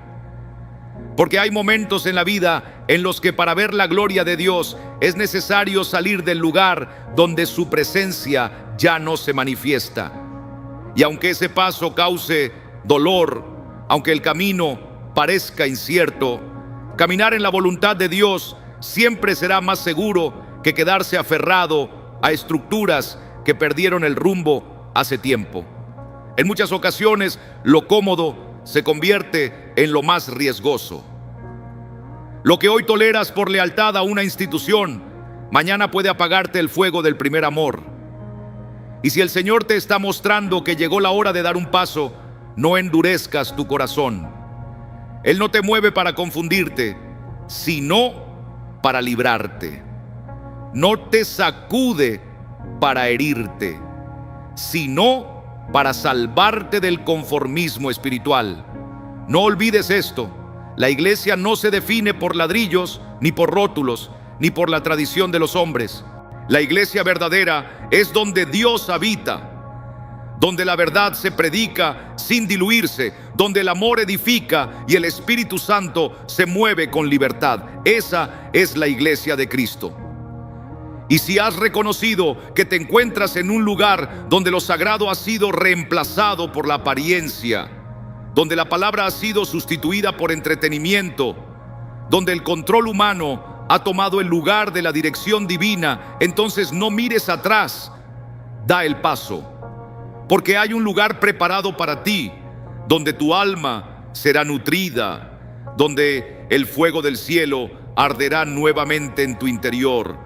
Porque hay momentos en la vida en los que para ver la gloria de Dios es necesario salir del lugar donde su presencia ya no se manifiesta. Y aunque ese paso cause dolor, aunque el camino parezca incierto, caminar en la voluntad de Dios siempre será más seguro que quedarse aferrado a estructuras que perdieron el rumbo hace tiempo. En muchas ocasiones, lo cómodo se convierte en lo más riesgoso. Lo que hoy toleras por lealtad a una institución, mañana puede apagarte el fuego del primer amor. Y si el Señor te está mostrando que llegó la hora de dar un paso, no endurezcas tu corazón. Él no te mueve para confundirte, sino para librarte. No te sacude para herirte, sino para salvarte del conformismo espiritual. No olvides esto: la iglesia no se define por ladrillos, ni por rótulos, ni por la tradición de los hombres. La iglesia verdadera es donde Dios habita, donde la verdad se predica sin diluirse, donde el amor edifica y el Espíritu Santo se mueve con libertad. Esa es la iglesia de Cristo. Y si has reconocido que te encuentras en un lugar donde lo sagrado ha sido reemplazado por la apariencia, donde la palabra ha sido sustituida por entretenimiento, donde el control humano ha tomado el lugar de la dirección divina, entonces no mires atrás, da el paso. Porque hay un lugar preparado para ti, donde tu alma será nutrida, donde el fuego del cielo arderá nuevamente en tu interior,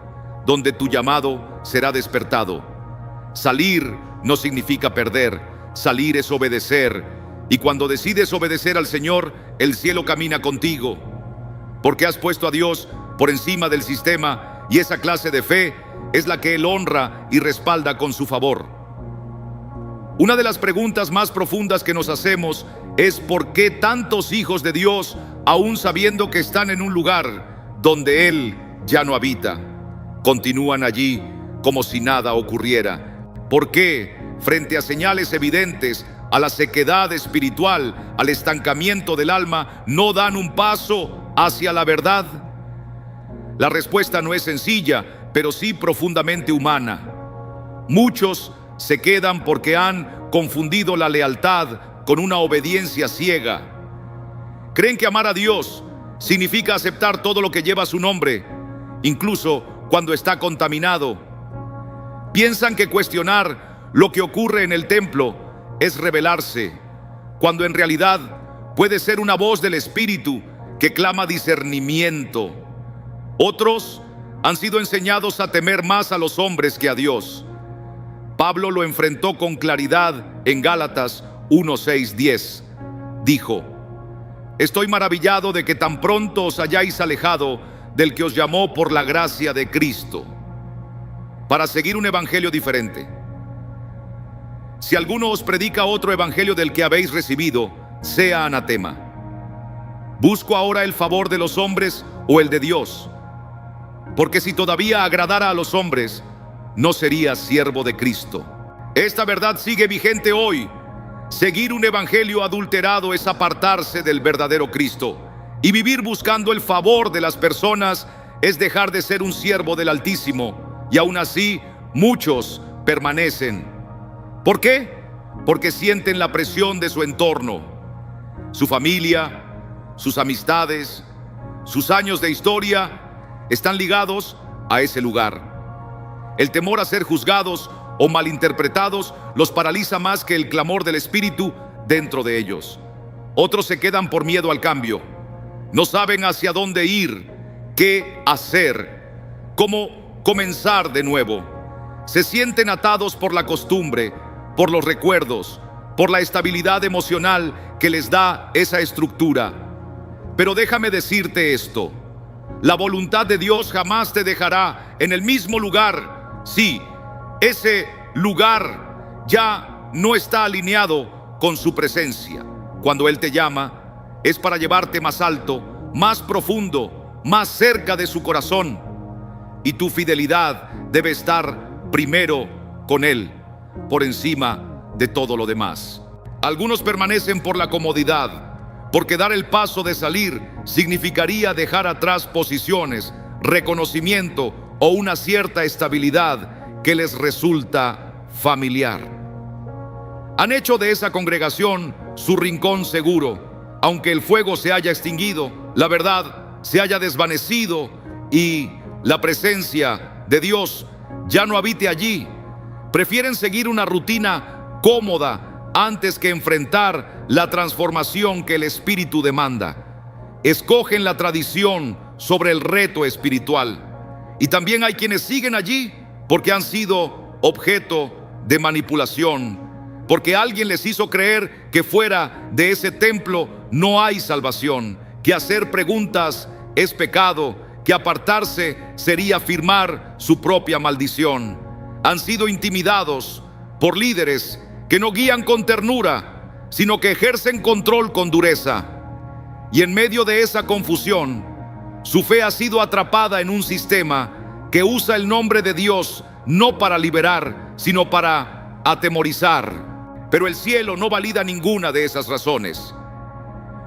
donde tu llamado será despertado. Salir no significa perder, salir es obedecer. Y cuando decides obedecer al Señor, el cielo camina contigo, porque has puesto a Dios por encima del sistema, y esa clase de fe es la que Él honra y respalda con su favor. Una de las preguntas más profundas que nos hacemos es ¿por qué tantos hijos de Dios, aún sabiendo que están en un lugar donde Él ya no habita, continúan allí como si nada ocurriera? ¿Por qué, frente a señales evidentes, a la sequedad espiritual, al estancamiento del alma, no dan un paso hacia la verdad? La respuesta no es sencilla, pero sí profundamente humana. Muchos se quedan porque han confundido la lealtad con una obediencia ciega. Creen que amar a Dios significa aceptar todo lo que lleva su nombre, incluso cuando está contaminado. Piensan que cuestionar lo que ocurre en el templo es rebelarse, cuando en realidad puede ser una voz del Espíritu que clama discernimiento. Otros han sido enseñados a temer más a los hombres que a Dios. Pablo lo enfrentó con claridad en Gálatas 1:6-10. Dijo: estoy maravillado de que tan pronto os hayáis alejado del que os llamó por la gracia de Cristo. para seguir un evangelio diferente. Si alguno os predica otro evangelio del que habéis recibido, sea anatema. ¿Busco ahora el favor de los hombres o el de Dios? Porque si todavía agradara a los hombres, no sería siervo de Cristo. Esta verdad sigue vigente hoy. Seguir un evangelio adulterado es apartarse del verdadero Cristo. Y vivir buscando el favor de las personas es dejar de ser un siervo del Altísimo. Y aún así, muchos permanecen. ¿Por qué? Porque sienten la presión de su entorno, su familia, sus amistades, sus años de historia están ligados a ese lugar. El temor a ser juzgados o malinterpretados los paraliza más que el clamor del Espíritu dentro de ellos. Otros se quedan por miedo al cambio. No saben hacia dónde ir, qué hacer, cómo comenzar de nuevo. Se sienten atados por la costumbre, por los recuerdos, por la estabilidad emocional que les da esa estructura. Pero déjame decirte esto: la voluntad de Dios jamás te dejará en el mismo lugar. Sí, ese lugar ya no está alineado con su presencia. Cuando Él te llama, es para llevarte más alto, más profundo, más cerca de su corazón. Y tu fidelidad debe estar primero con Él, por encima de todo lo demás. Algunos permanecen por la comodidad, porque dar el paso de salir significaría dejar atrás posiciones, reconocimiento o una cierta estabilidad que les resulta familiar. Han hecho de esa congregación su rincón seguro, aunque el fuego se haya extinguido, la verdad se haya desvanecido y la presencia de Dios ya no habite allí. Prefieren seguir una rutina cómoda antes que enfrentar la transformación que el Espíritu demanda. Escogen la tradición sobre el reto espiritual. Y también hay quienes siguen allí porque han sido objeto de manipulación, porque alguien les hizo creer que fuera de ese templo no hay salvación, que hacer preguntas es pecado, que apartarse sería firmar su propia maldición. Han sido intimidados por líderes que no guían con ternura, sino que ejercen control con dureza. Y en medio de esa confusión, su fe ha sido atrapada en un sistema que usa el nombre de Dios no para liberar, sino para atemorizar. Pero el cielo no valida ninguna de esas razones.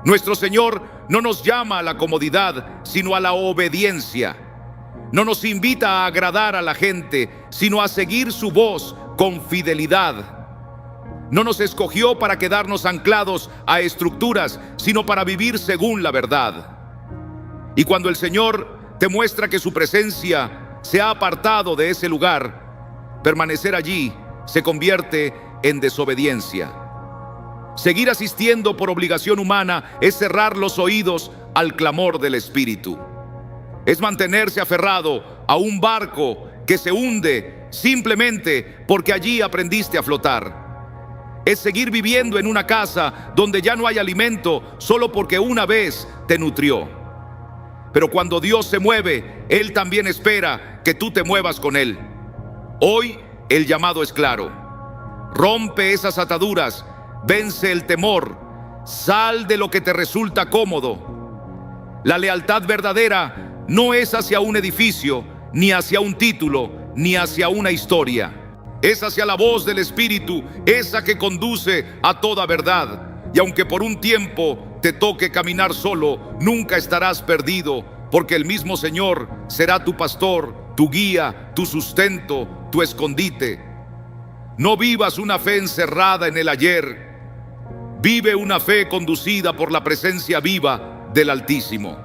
Nuestro Señor no nos llama a la comodidad, sino a la obediencia. No nos invita a agradar a la gente, sino a seguir su voz con fidelidad. No nos escogió para quedarnos anclados a estructuras, sino para vivir según la verdad. Y cuando el Señor te muestra que su presencia se ha apartado de ese lugar, permanecer allí se convierte en desobediencia. Seguir asistiendo por obligación humana es cerrar los oídos al clamor del Espíritu. Es mantenerse aferrado a un barco que se hunde simplemente porque allí aprendiste a flotar. Es seguir viviendo en una casa donde ya no hay alimento solo porque una vez te nutrió. Pero cuando Dios se mueve, Él también espera que tú te muevas con Él. Hoy el llamado es claro. Rompe esas ataduras, vence el temor, sal de lo que te resulta cómodo. La lealtad verdadera no es hacia un edificio, ni hacia un título, ni hacia una historia. Es hacia la voz del Espíritu, esa que conduce a toda verdad. Y aunque por un tiempo te toque caminar solo, nunca estarás perdido, porque el mismo Señor será tu pastor, tu guía, tu sustento, tu escondite. No vivas una fe encerrada en el ayer. Vive una fe conducida por la presencia viva del Altísimo.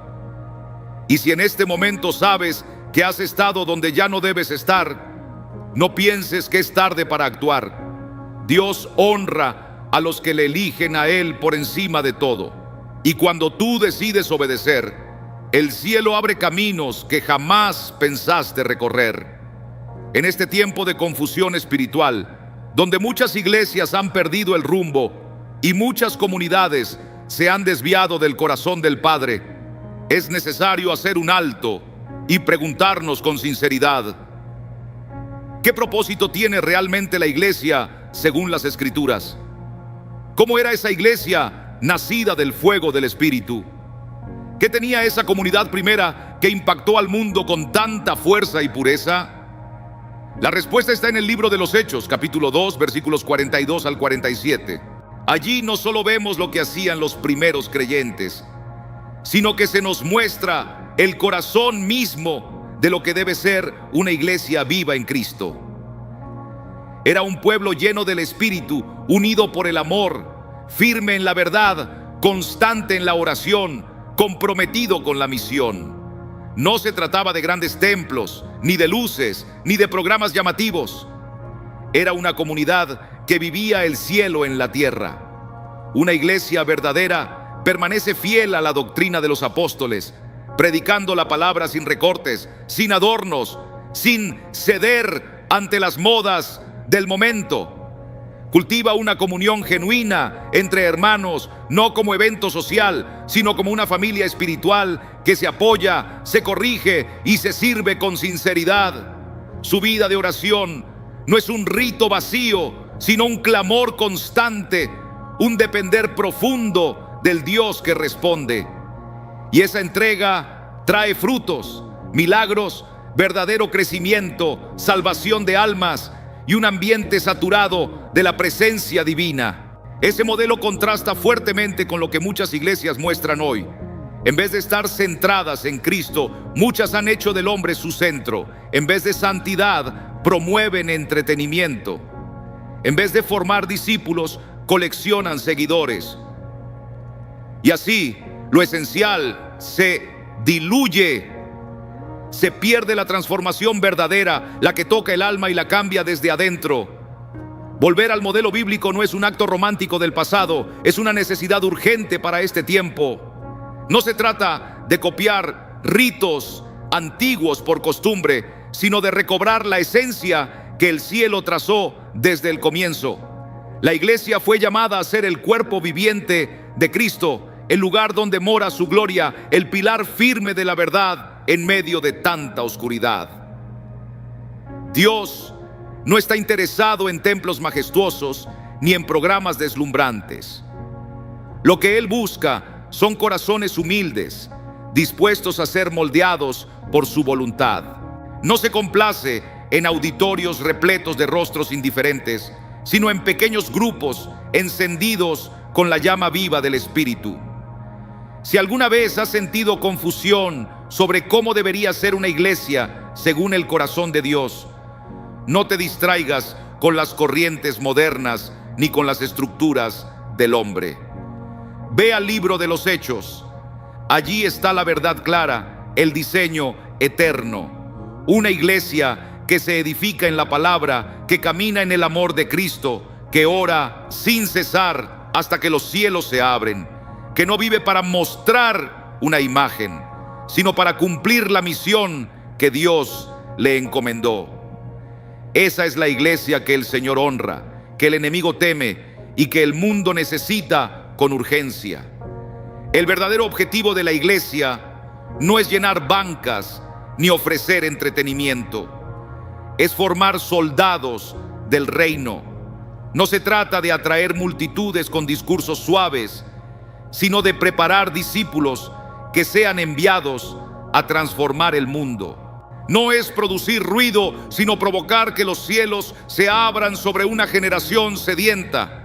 Y si en este momento sabes que has estado donde ya no debes estar, no pienses que es tarde para actuar. Dios honra a los que le eligen a Él por encima de todo. Y cuando tú decides obedecer, el cielo abre caminos que jamás pensaste recorrer. En este tiempo de confusión espiritual, donde muchas iglesias han perdido el rumbo y muchas comunidades se han desviado del corazón del Padre, es necesario hacer un alto y preguntarnos con sinceridad: ¿Qué propósito tiene realmente la iglesia según las Escrituras? ¿Cómo era esa iglesia nacida del fuego del Espíritu? ¿Qué tenía esa comunidad primera que impactó al mundo con tanta fuerza y pureza? La respuesta está en el libro de los Hechos, capítulo 2, versículos 42 al 47. Allí no solo vemos lo que hacían los primeros creyentes, sino que se nos muestra el corazón mismo de lo que debe ser una iglesia viva en Cristo. Era un pueblo lleno del Espíritu, unido por el amor, firme en la verdad, constante en la oración, comprometido con la misión. No se trataba de grandes templos, ni de luces, ni de programas llamativos. Era una comunidad que vivía el cielo en la tierra. Una iglesia verdadera permanece fiel a la doctrina de los apóstoles, predicando la palabra sin recortes, sin adornos, sin ceder ante las modas del momento. Cultiva una comunión genuina entre hermanos, no como evento social, sino como una familia espiritual que se apoya, se corrige y se sirve con sinceridad. Su vida de oración no es un rito vacío, sino un clamor constante, un depender profundo del Dios que responde. Y esa entrega trae frutos, milagros, verdadero crecimiento, salvación de almas y un ambiente saturado de la presencia divina. Ese modelo contrasta fuertemente con lo que muchas iglesias muestran hoy. En vez de estar centradas en Cristo, muchas han hecho del hombre su centro. En vez de santidad, promueven entretenimiento. En vez de formar discípulos, coleccionan seguidores. Y así, lo esencial se diluye. Se pierde la transformación verdadera, la que toca el alma y la cambia desde adentro. Volver al modelo bíblico no es un acto romántico del pasado, es una necesidad urgente para este tiempo. No se trata de copiar ritos antiguos por costumbre, sino de recobrar la esencia que el cielo trazó desde el comienzo. La iglesia fue llamada a ser el cuerpo viviente de Cristo, el lugar donde mora su gloria, el pilar firme de la verdad en medio de tanta oscuridad. Dios no está interesado en templos majestuosos ni en programas deslumbrantes. Lo que Él busca son corazones humildes, dispuestos a ser moldeados por su voluntad. No se complace en auditorios repletos de rostros indiferentes, sino en pequeños grupos encendidos con la llama viva del Espíritu. Si alguna vez has sentido confusión sobre cómo debería ser una iglesia según el corazón de Dios, no te distraigas con las corrientes modernas ni con las estructuras del hombre. Ve al libro de los Hechos. Allí está la verdad clara, el diseño eterno. Una iglesia que se edifica en la palabra, que camina en el amor de Cristo, que ora sin cesar hasta que los cielos se abren, que no vive para mostrar una imagen, sino para cumplir la misión que Dios le encomendó. Esa es la iglesia que el Señor honra, que el enemigo teme y que el mundo necesita con urgencia. El verdadero objetivo de la iglesia no es llenar bancas ni ofrecer entretenimiento. Es formar soldados del reino. No se trata de atraer multitudes con discursos suaves, sino de preparar discípulos que sean enviados a transformar el mundo. No es producir ruido, sino provocar que los cielos se abran sobre una generación sedienta.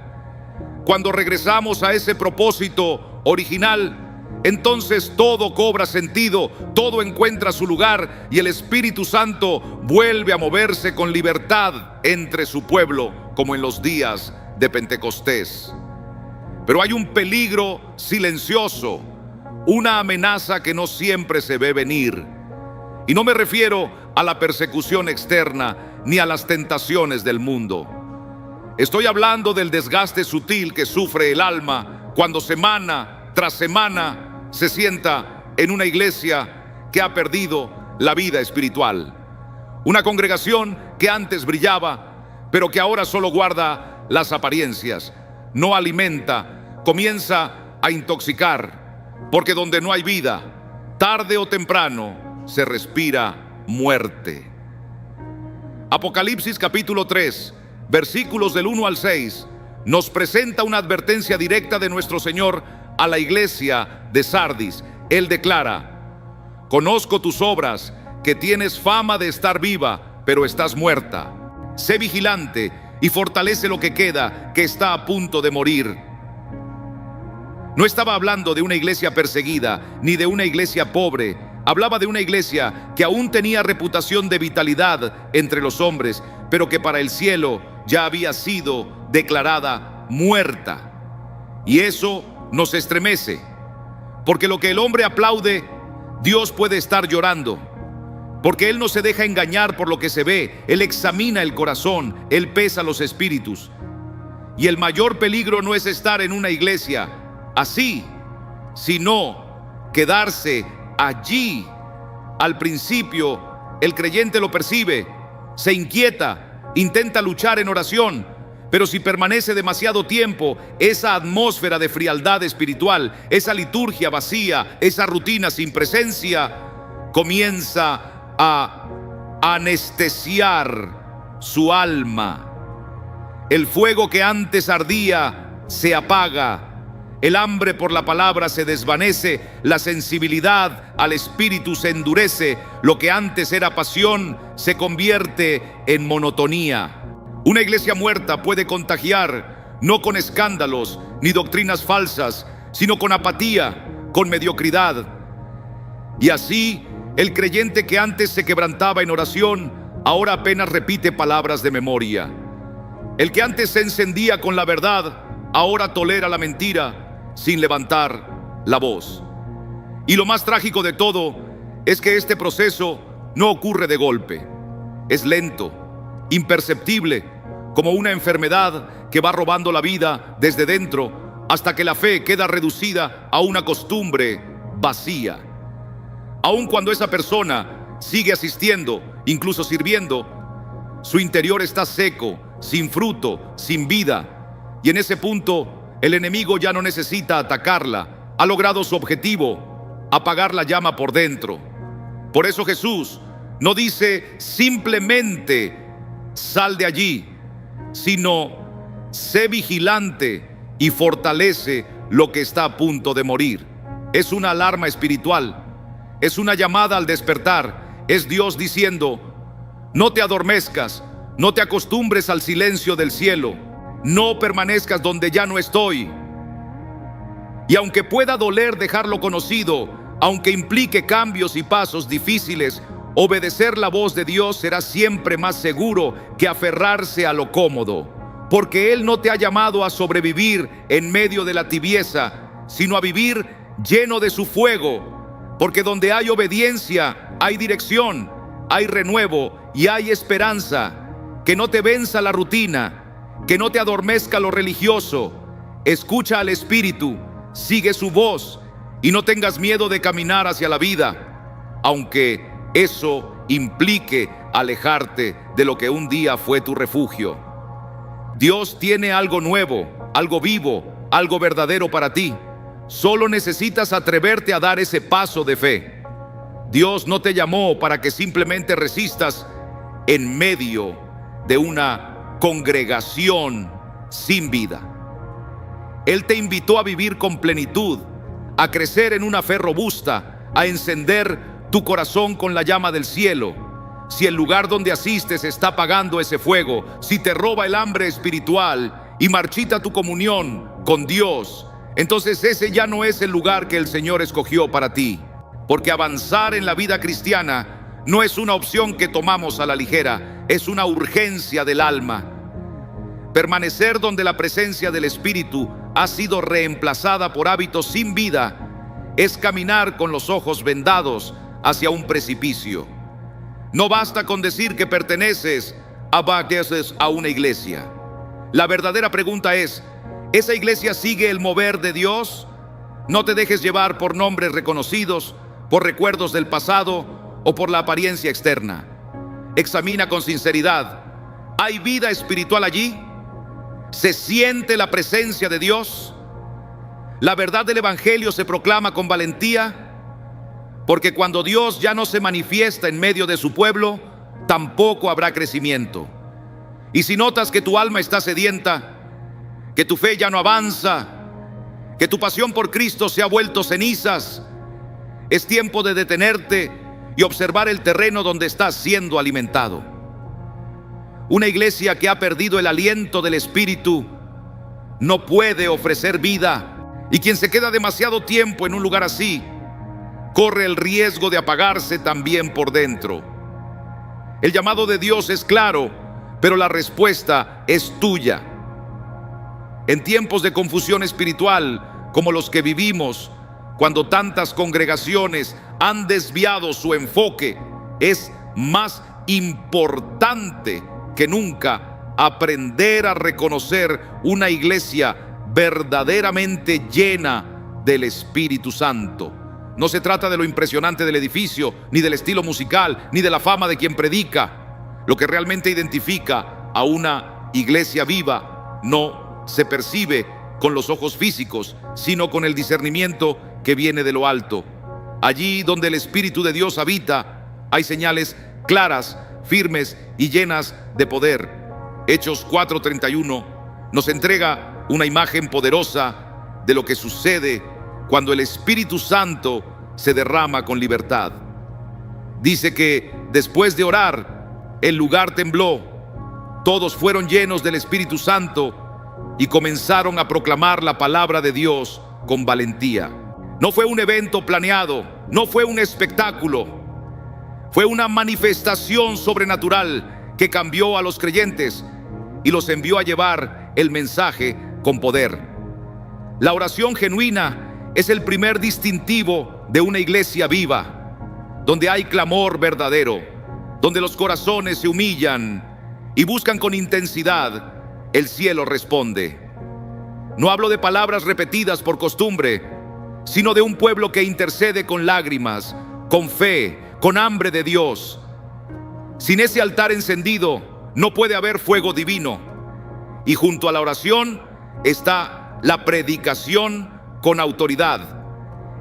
Cuando regresamos a ese propósito original, entonces todo cobra sentido, todo encuentra su lugar y el Espíritu Santo vuelve a moverse con libertad entre su pueblo, como en los días de Pentecostés. Pero hay un peligro silencioso, una amenaza que no siempre se ve venir. Y no me refiero a la persecución externa ni a las tentaciones del mundo. Estoy hablando del desgaste sutil que sufre el alma cuando semana tras semana se sienta en una iglesia que ha perdido la vida espiritual. Una congregación que antes brillaba, pero que ahora solo guarda las apariencias, no alimenta, comienza a intoxicar, porque donde no hay vida, tarde o temprano se respira muerte. Apocalipsis capítulo 3, versículos del 1 al 6, nos presenta una advertencia directa de nuestro Señor a la iglesia de Sardis. Él declara: conozco tus obras, que tienes fama de estar viva, pero estás muerta. Sé vigilante y fortalece lo que queda, que está a punto de morir. No estaba hablando de una iglesia perseguida, ni de una iglesia pobre. Hablaba de una iglesia que aún tenía reputación de vitalidad entre los hombres, pero que para el cielo ya había sido declarada muerta. Y eso nos estremece, porque lo que el hombre aplaude, Dios puede estar llorando, porque Él no se deja engañar por lo que se ve. Él examina el corazón, Él pesa los espíritus. Y el mayor peligro no es estar en una iglesia así, sino quedarse allí. Al principio el creyente lo percibe, se inquieta, intenta luchar en oración, pero si permanece demasiado tiempo, esa atmósfera de frialdad espiritual, esa liturgia vacía, esa rutina sin presencia, comienza a anestesiar su alma. El fuego que antes ardía se apaga. El hambre por la palabra se desvanece, la sensibilidad al espíritu se endurece, lo que antes era pasión se convierte en monotonía. Una iglesia muerta puede contagiar, no con escándalos ni doctrinas falsas, sino con apatía, con mediocridad. Y así, el creyente que antes se quebrantaba en oración, ahora apenas repite palabras de memoria. El que antes se encendía con la verdad, ahora tolera la mentira sin levantar la voz. Y lo más trágico de todo es que este proceso no ocurre de golpe. Es lento, imperceptible, como una enfermedad que va robando la vida desde dentro hasta que la fe queda reducida a una costumbre vacía. Aun cuando esa persona sigue asistiendo, incluso sirviendo, su interior está seco, sin fruto, sin vida. Y en ese punto, el enemigo ya no necesita atacarla. Ha logrado su objetivo: apagar la llama por dentro. Por eso Jesús no dice simplemente sal de allí, sino sé vigilante y fortalece lo que está a punto de morir. Es una alarma espiritual, es una llamada al despertar. Es Dios diciendo: no te adormezcas, no te acostumbres al silencio del cielo, no permanezcas donde ya no estoy. Y aunque pueda doler dejar lo conocido, aunque implique cambios y pasos difíciles, obedecer la voz de Dios será siempre más seguro que aferrarse a lo cómodo, porque Él no te ha llamado a sobrevivir en medio de la tibieza, sino a vivir lleno de su fuego, porque donde hay obediencia hay dirección, hay renuevo y hay esperanza. Que no te venza la rutina, que no te adormezca lo religioso. Escucha al Espíritu, sigue su voz y no tengas miedo de caminar hacia la vida, aunque eso implique alejarte de lo que un día fue tu refugio. Dios tiene algo nuevo, algo vivo, algo verdadero para ti. Solo necesitas atreverte a dar ese paso de fe. Dios no te llamó para que simplemente resistas en medio de una congregación sin vida. Él te invitó a vivir con plenitud, a crecer en una fe robusta, a encender tu corazón con la llama del cielo. Si el lugar donde asistes está apagando ese fuego, si te roba el hambre espiritual y marchita tu comunión con Dios, entonces ese ya no es el lugar que el Señor escogió para ti. Porque avanzar en la vida cristiana no es una opción que tomamos a la ligera, es una urgencia del alma. Permanecer donde la presencia del Espíritu ha sido reemplazada por hábitos sin vida es caminar con los ojos vendados hacia un precipicio. No basta con decir que perteneces a una iglesia. La verdadera pregunta es: ¿esa iglesia sigue el mover de Dios? No te dejes llevar por nombres reconocidos, por recuerdos del pasado o por la apariencia externa. Examina con sinceridad: ¿hay vida espiritual allí? ¿Se siente la presencia de Dios? ¿La verdad del Evangelio se proclama con valentía? Porque cuando Dios ya no se manifiesta en medio de su pueblo, tampoco habrá crecimiento. Y si notas que tu alma está sedienta, que tu fe ya no avanza, que tu pasión por Cristo se ha vuelto cenizas, es tiempo de detenerte y observar el terreno donde estás siendo alimentado. Una iglesia que ha perdido el aliento del Espíritu no puede ofrecer vida, y quien se queda demasiado tiempo en un lugar así corre el riesgo de apagarse también por dentro. El llamado de Dios es claro, pero la respuesta es tuya. En tiempos de confusión espiritual como los que vivimos, cuando tantas congregaciones han desviado su enfoque, es más importante que nunca aprender a reconocer una iglesia verdaderamente llena del Espíritu Santo. No se trata de lo impresionante del edificio, ni del estilo musical, ni de la fama de quien predica. Lo que realmente identifica a una iglesia viva no se percibe con los ojos físicos, sino con el discernimiento que viene de lo alto. Allí donde el Espíritu de Dios habita, hay señales claras, firmes y llenas de poder. Hechos 4:31 nos entrega una imagen poderosa de lo que sucede cuando el Espíritu Santo se derrama con libertad. Dice que después de orar, el lugar tembló. Todos fueron llenos del Espíritu Santo y comenzaron a proclamar la palabra de Dios con valentía. No fue un evento planeado, no fue un espectáculo, fue una manifestación sobrenatural que cambió a los creyentes y los envió a llevar el mensaje con poder. La oración genuina es el primer distintivo de una iglesia viva, donde hay clamor verdadero, donde los corazones se humillan y buscan con intensidad. El cielo responde. No hablo de palabras repetidas por costumbre, sino de un pueblo que intercede con lágrimas, con fe, con hambre de Dios. Sin ese altar encendido no puede haber fuego divino. Y junto a la oración está la predicación con autoridad.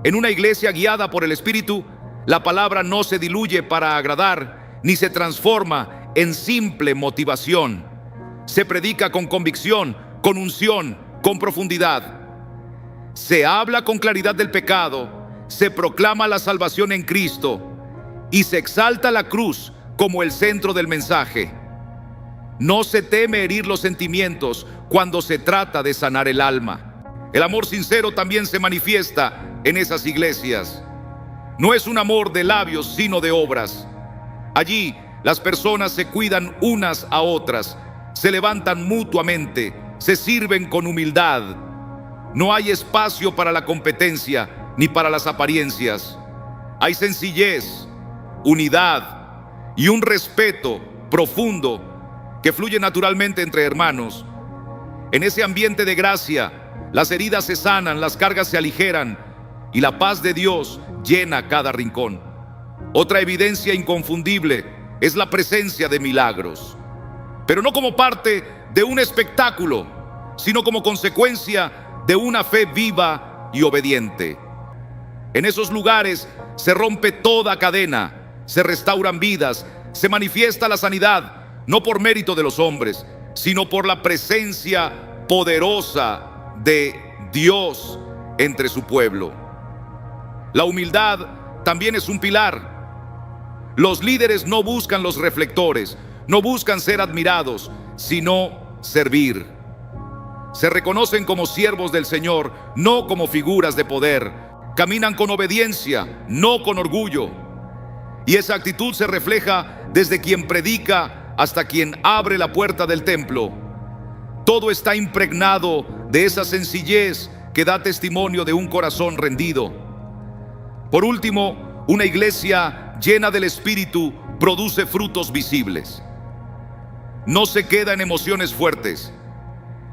En una iglesia guiada por el Espíritu, la palabra no se diluye para agradar, ni se transforma en simple motivación. Se predica con convicción, con unción, con profundidad. Se habla con claridad del pecado, se proclama la salvación en Cristo y se exalta la cruz como el centro del mensaje. No se teme herir los sentimientos cuando se trata de sanar el alma. El amor sincero también se manifiesta en esas iglesias. No es un amor de labios, sino de obras. Allí las personas se cuidan unas a otras, se levantan mutuamente, se sirven con humildad. No hay espacio para la competencia ni para las apariencias. Hay sencillez, unidad y un respeto profundo que fluye naturalmente entre hermanos. En ese ambiente de gracia, las heridas se sanan, las cargas se aligeran y la paz de Dios llena cada rincón. Otra evidencia inconfundible es la presencia de milagros, pero no como parte de un espectáculo, sino como consecuencia de una fe viva y obediente. En esos lugares se rompe toda cadena, se restauran vidas, se manifiesta la sanidad, no por mérito de los hombres, sino por la presencia poderosa de Dios entre su pueblo. La humildad también es un pilar. Los líderes no buscan los reflectores, no buscan ser admirados, sino servir. Se reconocen como siervos del Señor, no como figuras de poder. Caminan con obediencia, no con orgullo. Y esa actitud se refleja desde quien predica hasta quien abre la puerta del templo. Todo está impregnado de esa sencillez que da testimonio de un corazón rendido. Por último, una iglesia llena del Espíritu produce frutos visibles. No se queda en emociones fuertes.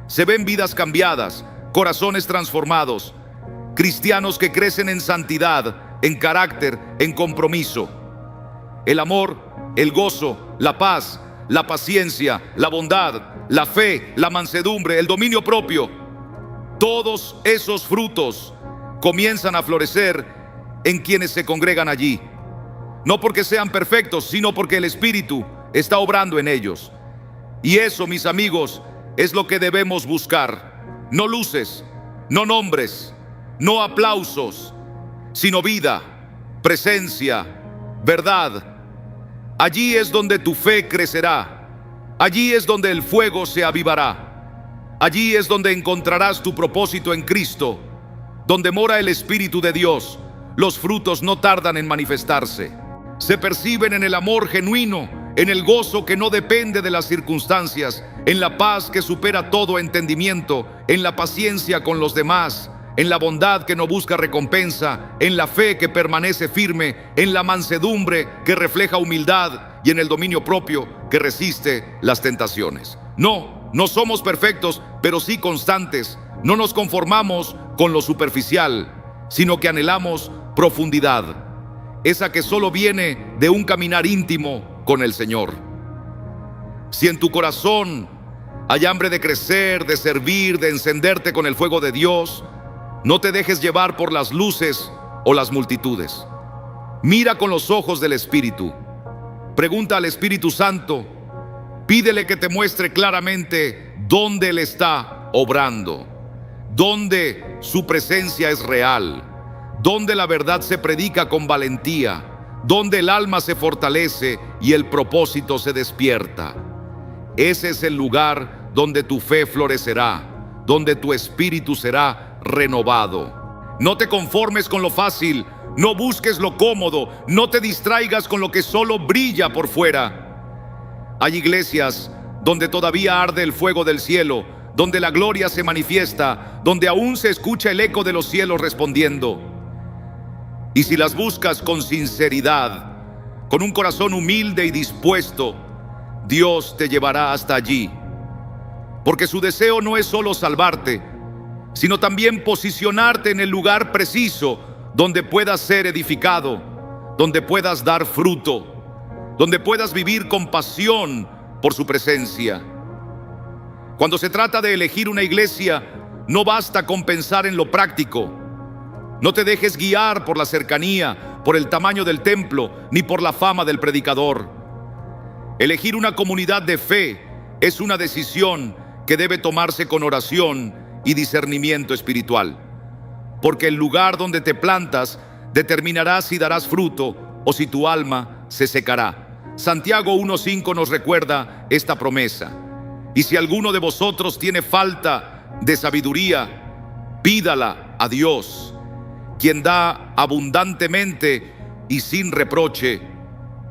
Se ven vidas cambiadas, corazones transformados, cristianos que crecen en santidad, en carácter, en compromiso. El amor, el gozo, la paz, la paciencia, la bondad, la fe, la mansedumbre, el dominio propio. Todos esos frutos comienzan a florecer en quienes se congregan allí. No porque sean perfectos, sino porque el Espíritu está obrando en ellos. Y eso, mis amigos, es lo que debemos buscar. No luces, no nombres, no aplausos, sino vida, presencia, verdad. Allí es donde tu fe crecerá. Allí es donde el fuego se avivará. Allí es donde encontrarás tu propósito en Cristo. Donde mora el Espíritu de Dios, los frutos no tardan en manifestarse. Se perciben en el amor genuino, en el gozo que no depende de las circunstancias, en la paz que supera todo entendimiento, en la paciencia con los demás, en la bondad que no busca recompensa, en la fe que permanece firme, en la mansedumbre que refleja humildad y en el dominio propio que resiste las tentaciones. No somos perfectos, pero sí constantes. No nos conformamos con lo superficial, sino que anhelamos profundidad, esa que solo viene de un caminar íntimo con el Señor. Si en tu corazón hay hambre de crecer, de servir, de encenderte con el fuego de Dios, no te dejes llevar por las luces o las multitudes. Mira con los ojos del Espíritu. Pregunta al Espíritu Santo. Pídele que te muestre claramente dónde Él está obrando, dónde su presencia es real, dónde la verdad se predica con valentía, donde el alma se fortalece y el propósito se despierta. Ese es el lugar donde tu fe florecerá, donde tu espíritu será renovado. No te conformes con lo fácil, no busques lo cómodo, no te distraigas con lo que solo brilla por fuera. Hay iglesias donde todavía arde el fuego del cielo, donde la gloria se manifiesta, donde aún se escucha el eco de los cielos respondiendo. Y si las buscas con sinceridad, con un corazón humilde y dispuesto, Dios te llevará hasta allí. Porque su deseo no es solo salvarte, sino también posicionarte en el lugar preciso donde puedas ser edificado, donde puedas dar fruto, donde puedas vivir con pasión por su presencia. Cuando se trata de elegir una iglesia, no basta con pensar en lo práctico. No te dejes guiar por la cercanía, por el tamaño del templo, ni por la fama del predicador. Elegir una comunidad de fe es una decisión que debe tomarse con oración y discernimiento espiritual. Porque el lugar donde te plantas determinará si darás fruto o si tu alma se secará. Santiago 1:5 nos recuerda esta promesa. Y si alguno de vosotros tiene falta de sabiduría, pídala a Dios, quien da abundantemente y sin reproche,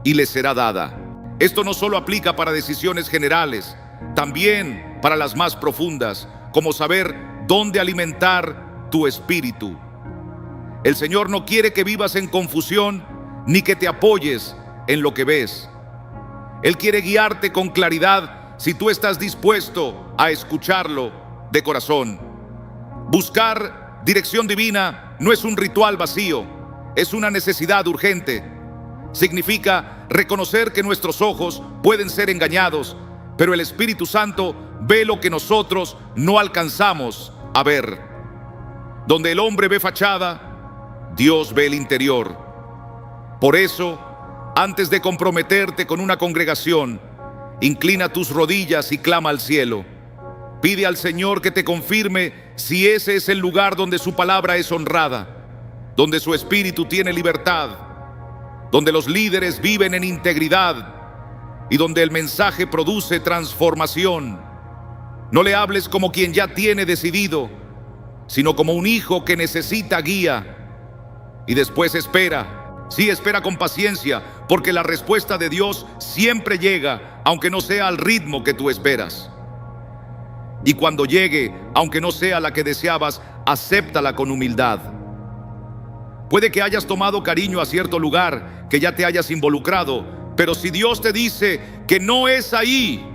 y le será dada. Esto no solo aplica para decisiones generales, también para las más profundas, como saber dónde alimentar tu espíritu. El Señor no quiere que vivas en confusión, ni que te apoyes en lo que ves. Él quiere guiarte con claridad si tú estás dispuesto a escucharlo de corazón. Buscar dirección divina no es un ritual vacío, es una necesidad urgente. Significa reconocer que nuestros ojos pueden ser engañados, pero el Espíritu Santo ve lo que nosotros no alcanzamos a ver. Donde el hombre ve fachada, Dios ve el interior. Por eso, antes de comprometerte con una congregación, inclina tus rodillas y clama al cielo. Pide al Señor que te confirme si ese es el lugar donde su palabra es honrada, donde su espíritu tiene libertad, donde los líderes viven en integridad y donde el mensaje produce transformación. No le hables como quien ya tiene decidido, sino como un hijo que necesita guía. Y después espera. Sí, espera con paciencia, porque la respuesta de Dios siempre llega, aunque no sea al ritmo que tú esperas. Y cuando llegue, aunque no sea la que deseabas, acéptala con humildad. Puede que hayas tomado cariño a cierto lugar, que ya te hayas involucrado, pero si Dios te dice que no es ahí,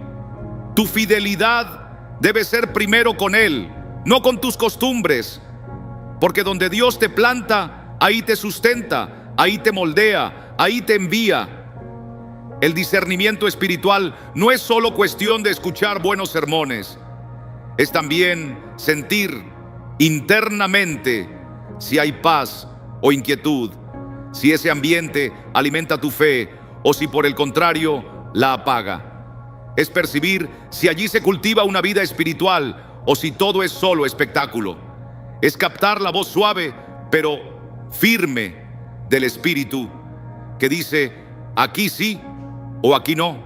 tu fidelidad debe ser primero con Él, no con tus costumbres, porque donde Dios te planta, ahí te sustenta, ahí te moldea, ahí te envía. El discernimiento espiritual no es solo cuestión de escuchar buenos sermones, es también sentir internamente si hay paz o inquietud, si ese ambiente alimenta tu fe o si por el contrario la apaga. Es percibir si allí se cultiva una vida espiritual o si todo es solo espectáculo. Es captar la voz suave, pero firme del Espíritu que dice, aquí sí o aquí no.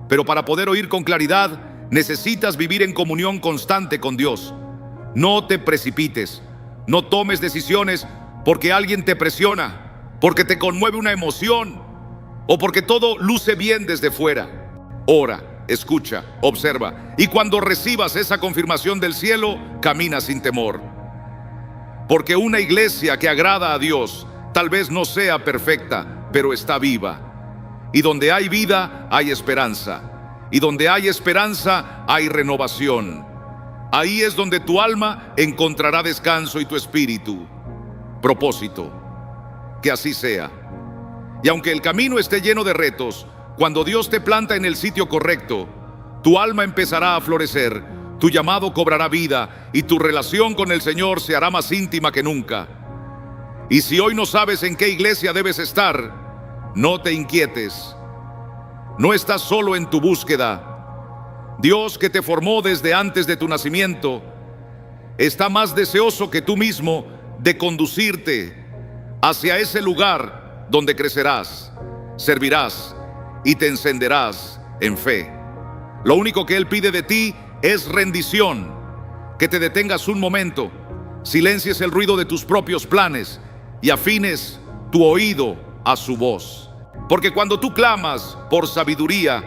Pero para poder oír con claridad, necesitas vivir en comunión constante con Dios. No te precipites, no tomes decisiones porque alguien te presiona, porque te conmueve una emoción o porque todo luce bien desde fuera. Ora, escucha, observa, y cuando recibas esa confirmación del cielo, camina sin temor. Porque una iglesia que agrada a Dios tal vez no sea perfecta, pero está viva. Y donde hay vida, hay esperanza. Y donde hay esperanza, hay renovación. Ahí es donde tu alma encontrará descanso y tu espíritu propósito. Que así sea. Y aunque el camino esté lleno de retos, cuando Dios te planta en el sitio correcto, tu alma empezará a florecer, tu llamado cobrará vida y tu relación con el Señor se hará más íntima que nunca. Y si hoy no sabes en qué iglesia debes estar, no te inquietes. No estás solo en tu búsqueda. Dios, que te formó desde antes de tu nacimiento, está más deseoso que tú mismo de conducirte hacia ese lugar donde crecerás, servirás y te encenderás en fe. Lo único que Él pide de ti es rendición, que te detengas un momento, silencies el ruido de tus propios planes y afines tu oído a su voz. Porque cuando tú clamas por sabiduría,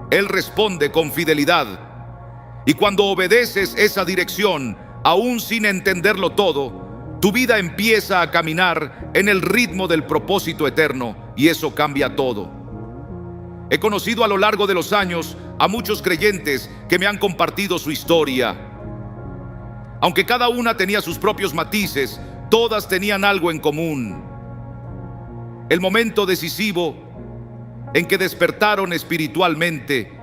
Él responde con fidelidad. Y cuando obedeces esa dirección, aún sin entenderlo todo, tu vida empieza a caminar en el ritmo del propósito eterno, y eso cambia todo. He conocido a lo largo de los años a muchos creyentes que me han compartido su historia. Aunque cada una tenía sus propios matices, todas tenían algo en común: el momento decisivo en que despertaron espiritualmente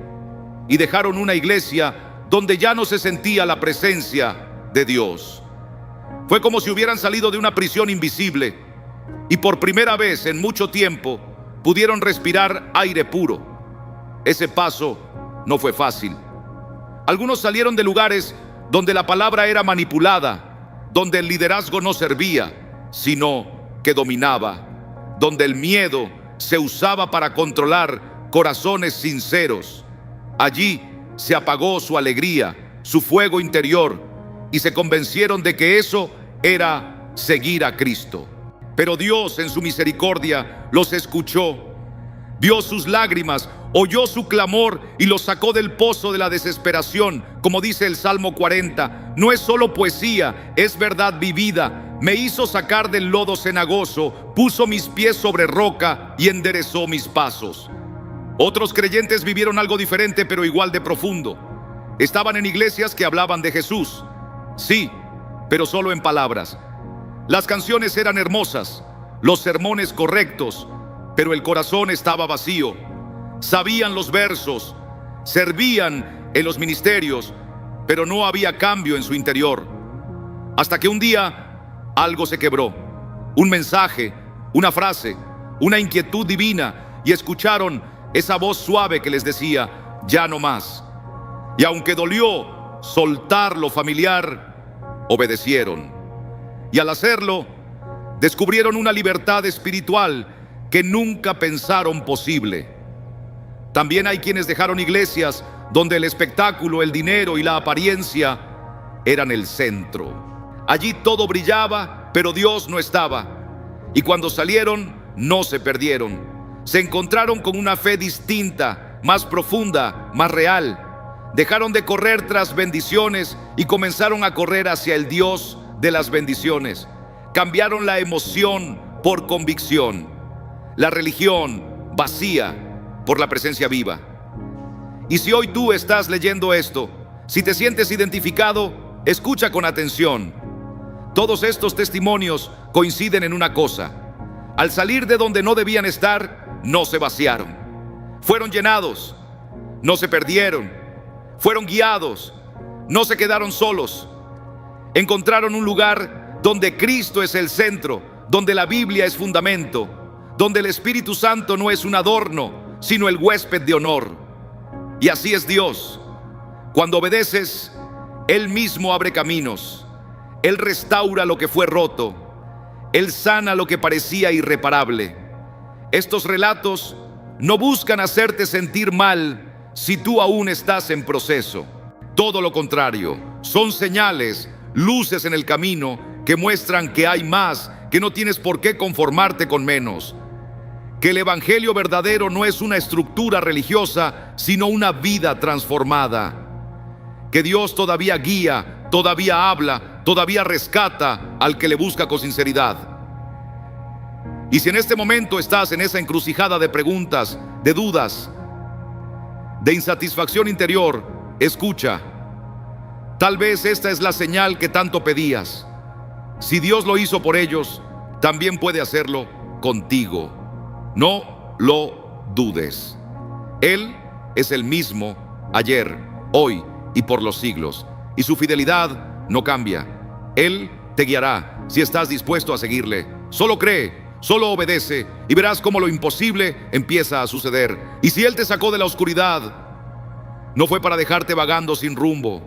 y dejaron una iglesia donde ya no se sentía la presencia de Dios. Fue como si hubieran salido de una prisión invisible y por primera vez en mucho tiempo pudieron respirar aire puro. Ese paso no fue fácil. Algunos salieron de lugares donde la palabra era manipulada, donde el liderazgo no servía, sino que dominaba, donde el miedo se usaba para controlar corazones sinceros. Allí se apagó su alegría, su fuego interior, y se convencieron de que eso era seguir a Cristo. Pero Dios, en su misericordia, los escuchó, vio sus lágrimas, oyó su clamor y los sacó del pozo de la desesperación. Como dice el Salmo 40, no es solo poesía, es verdad vivida. Me hizo sacar del lodo cenagoso, puso mis pies sobre roca y enderezó mis pasos. Otros creyentes vivieron algo diferente, pero igual de profundo. Estaban en iglesias que hablaban de Jesús, sí, pero solo en palabras. Las canciones eran hermosas, los sermones correctos, pero el corazón estaba vacío. Sabían los versos, servían en los ministerios, pero no había cambio en su interior. Hasta que un día algo se quebró. Un mensaje, una frase, una inquietud divina, y escucharon esa voz suave que les decía, ya no más. Y aunque dolió soltar lo familiar, obedecieron. Y al hacerlo, descubrieron una libertad espiritual que nunca pensaron posible. También hay quienes dejaron iglesias donde el espectáculo, el dinero y la apariencia eran el centro. Allí todo brillaba, pero Dios no estaba. Y cuando salieron, no se perdieron. Se encontraron con una fe distinta, más profunda, más real. Dejaron de correr tras bendiciones y comenzaron a correr hacia el Dios de las bendiciones. Cambiaron la emoción por convicción, la religión vacía por la presencia viva. Y si hoy tú estás leyendo esto, si te sientes identificado, escucha con atención. Todos estos testimonios coinciden en una cosa: al salir de donde no debían estar, no se vaciaron. Fueron llenados, no se perdieron. Fueron guiados, no se quedaron solos. Encontraron un lugar donde Cristo es el centro, donde la Biblia es fundamento, donde el Espíritu Santo no es un adorno, sino el huésped de honor. Y así es Dios. Cuando obedeces, Él mismo abre caminos. Él restaura lo que fue roto. Él sana lo que parecía irreparable. Estos relatos no buscan hacerte sentir mal si tú aún estás en proceso. Todo lo contrario, son señales, luces en el camino que muestran que hay más, que no tienes por qué conformarte con menos. Que el evangelio verdadero no es una estructura religiosa, sino una vida transformada. Que Dios todavía guía, todavía habla, todavía rescata al que le busca con sinceridad. Y si en este momento estás en esa encrucijada de preguntas, de dudas, de insatisfacción interior, escucha. Tal vez esta es la señal que tanto pedías. Si Dios lo hizo por ellos, también puede hacerlo contigo. No lo dudes. Él es el mismo ayer, hoy y por los siglos, y su fidelidad no cambia. Él te guiará si estás dispuesto a seguirle. Solo cree, solo obedece y verás cómo lo imposible empieza a suceder. Y si Él te sacó de la oscuridad, no fue para dejarte vagando sin rumbo,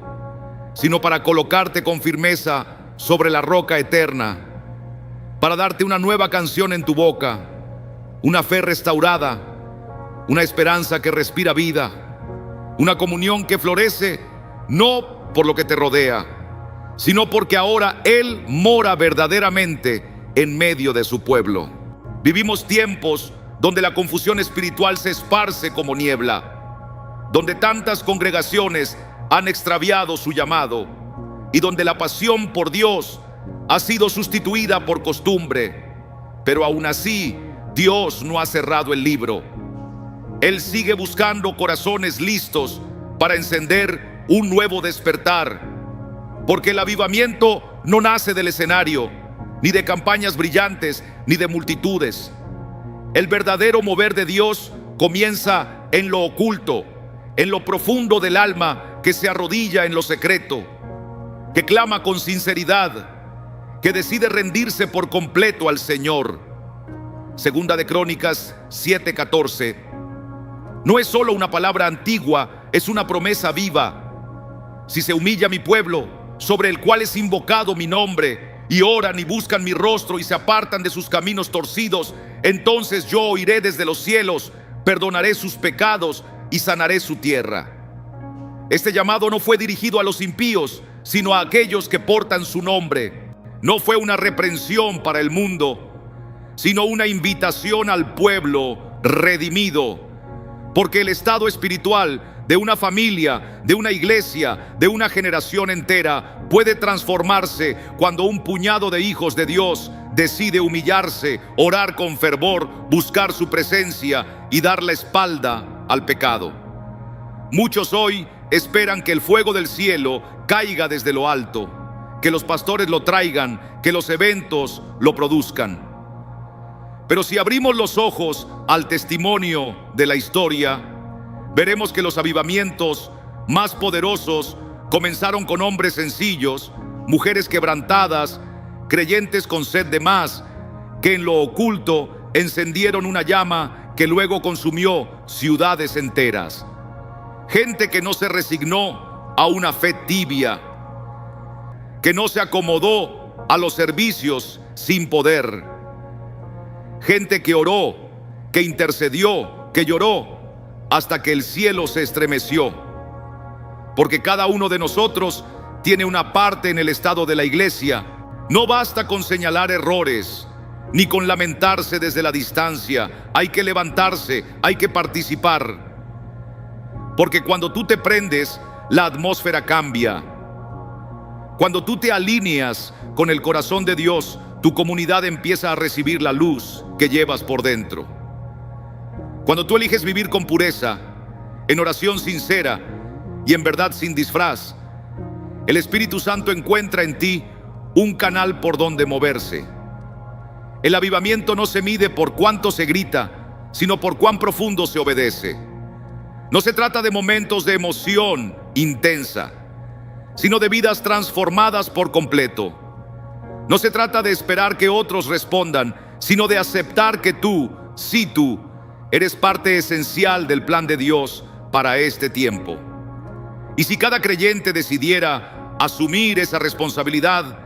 sino para colocarte con firmeza sobre la roca eterna, para darte una nueva canción en tu boca, una fe restaurada, una esperanza que respira vida, una comunión que florece no por lo que te rodea, sino porque ahora Él mora verdaderamente en medio de su pueblo. Vivimos tiempos donde la confusión espiritual se esparce como niebla, donde tantas congregaciones han extraviado su llamado y donde la pasión por Dios ha sido sustituida por costumbre. Pero aún así, Dios no ha cerrado el libro. Él sigue buscando corazones listos para encender un nuevo despertar, porque el avivamiento no nace del escenario, ni de campañas brillantes, ni de multitudes. El verdadero mover de Dios comienza en lo oculto, en lo profundo del alma que se arrodilla en lo secreto, que clama con sinceridad, que decide rendirse por completo al Señor. Segunda de Crónicas 7:14. No es solo una palabra antigua, es una promesa viva. Si se humilla mi pueblo, sobre el cual es invocado mi nombre, y oran y buscan mi rostro y se apartan de sus caminos torcidos, entonces yo oiré desde los cielos, perdonaré sus pecados y sanaré su tierra. Este llamado no fue dirigido a los impíos, sino a aquellos que portan su nombre. No fue una reprensión para el mundo, sino una invitación al pueblo redimido. Porque el estado espiritual de una familia, de una iglesia, de una generación entera puede transformarse cuando un puñado de hijos de Dios decide humillarse, orar con fervor, buscar su presencia y dar la espalda al pecado. Muchos hoy esperan que el fuego del cielo caiga desde lo alto, que los pastores lo traigan, que los eventos lo produzcan. Pero si abrimos los ojos al testimonio de la historia, veremos que los avivamientos más poderosos comenzaron con hombres sencillos, mujeres quebrantadas, creyentes con sed de más, que en lo oculto encendieron una llama que luego consumió ciudades enteras. Gente que no se resignó a una fe tibia, que no se acomodó a los servicios sin poder. Gente que oró, que intercedió, que lloró, hasta que el cielo se estremeció. Porque cada uno de nosotros tiene una parte en el estado de la iglesia. No basta con señalar errores, ni con lamentarse desde la distancia. Hay que levantarse, hay que participar. Porque cuando tú te prendes, la atmósfera cambia. Cuando tú te alineas con el corazón de Dios, tu comunidad empieza a recibir la luz que llevas por dentro. Cuando tú eliges vivir con pureza, en oración sincera y en verdad sin disfraz, el Espíritu Santo encuentra en ti un canal por donde moverse. El avivamiento no se mide por cuánto se grita, sino por cuán profundo se obedece. No se trata de momentos de emoción intensa, sino de vidas transformadas por completo. No se trata de esperar que otros respondan, sino de aceptar que tú, sí tú, Eres parte esencial del plan de Dios para este tiempo. Y si cada creyente decidiera asumir esa responsabilidad,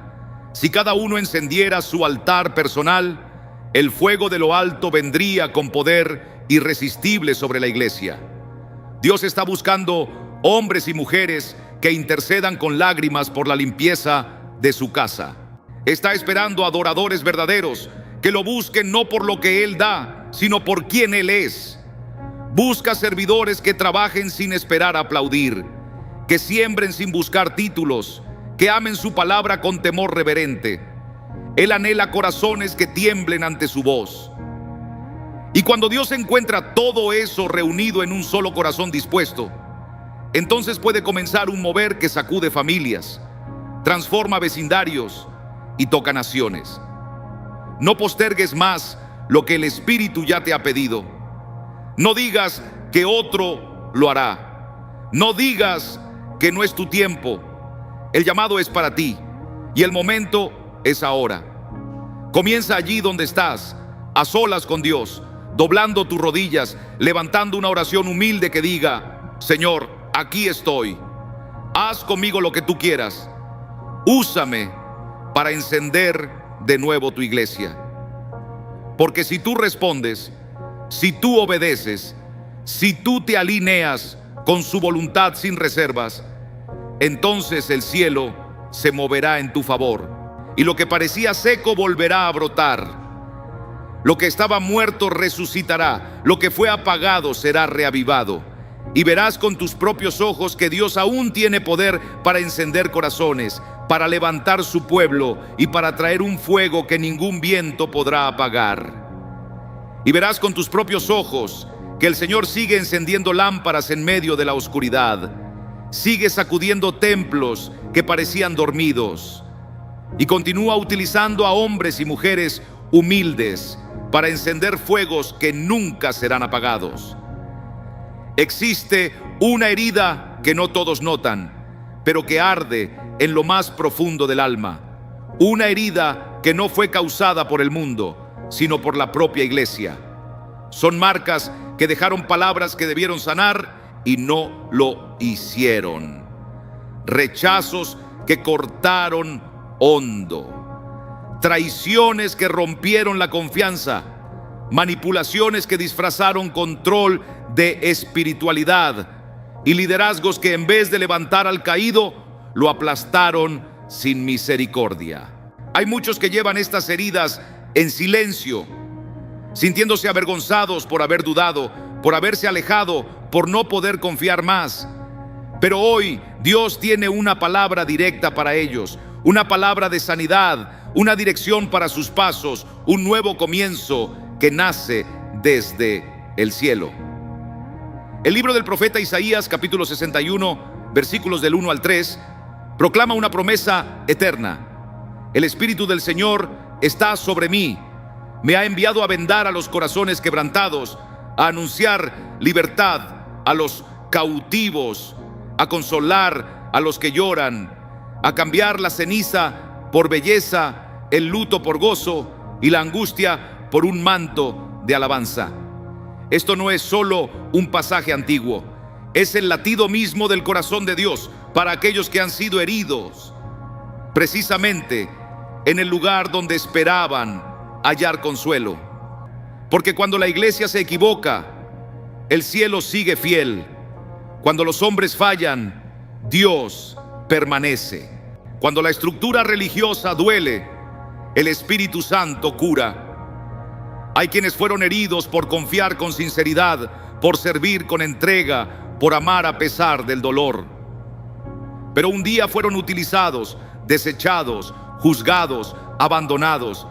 si cada uno encendiera su altar personal, el fuego de lo alto vendría con poder irresistible sobre la iglesia. Dios está buscando hombres y mujeres que intercedan con lágrimas por la limpieza de su casa. Está esperando adoradores verdaderos que lo busquen no por lo que Él da, sino por quien Él es. Busca servidores que trabajen sin esperar aplaudir, que siembren sin buscar títulos, que amen su palabra con temor reverente. Él anhela corazones que tiemblen ante su voz. Y cuando Dios encuentra todo eso reunido en un solo corazón dispuesto, entonces puede comenzar un mover que sacude familias, transforma vecindarios y toca naciones. No postergues más lo que el Espíritu ya te ha pedido. No digas que otro lo hará. No digas que no es tu tiempo. El llamado es para ti y el momento es ahora. Comienza allí donde estás, a solas con Dios, doblando tus rodillas, levantando una oración humilde que diga: Señor, aquí estoy. Haz conmigo lo que tú quieras. Úsame para encender de nuevo tu iglesia. Porque si tú respondes, si tú obedeces, si tú te alineas con su voluntad sin reservas, entonces el cielo se moverá en tu favor, y lo que parecía seco volverá a brotar. Lo que estaba muerto resucitará, lo que fue apagado será reavivado, y verás con tus propios ojos que Dios aún tiene poder para encender corazones, para levantar su pueblo y para traer un fuego que ningún viento podrá apagar. Y verás con tus propios ojos que el Señor sigue encendiendo lámparas en medio de la oscuridad, sigue sacudiendo templos que parecían dormidos, y continúa utilizando a hombres y mujeres humildes para encender fuegos que nunca serán apagados. Existe una herida que no todos notan, pero que arde en lo más profundo del alma. Una herida que no fue causada por el mundo, sino por la propia iglesia. Son marcas que dejaron palabras que debieron sanar y no lo hicieron. Rechazos que cortaron hondo. Traiciones que rompieron la confianza. Manipulaciones que disfrazaron control de espiritualidad. Y liderazgos que en vez de levantar al caído, lo aplastaron sin misericordia. Hay muchos que llevan estas heridas en silencio, sintiéndose avergonzados por haber dudado, por haberse alejado, por no poder confiar más. Pero hoy Dios tiene una palabra directa para ellos, una palabra de sanidad, una dirección para sus pasos, un nuevo comienzo que nace desde el cielo. El libro del profeta Isaías, capítulo 61, versículos del 1 al 3, proclama una promesa eterna. El Espíritu del Señor está sobre mí. Me ha enviado a vendar a los corazones quebrantados, a anunciar libertad a los cautivos, a consolar a los que lloran, a cambiar la ceniza por belleza, el luto por gozo y la angustia por un manto de alabanza. Esto no es solo un pasaje antiguo, es el latido mismo del corazón de Dios para aquellos que han sido heridos, precisamente en el lugar donde esperaban hallar consuelo. Porque cuando la iglesia se equivoca, el cielo sigue fiel. Cuando los hombres fallan, Dios permanece. Cuando la estructura religiosa duele, el Espíritu Santo cura. Hay quienes fueron heridos por confiar con sinceridad, por servir con entrega, por amar a pesar del dolor. Pero un día fueron utilizados, desechados, juzgados, abandonados.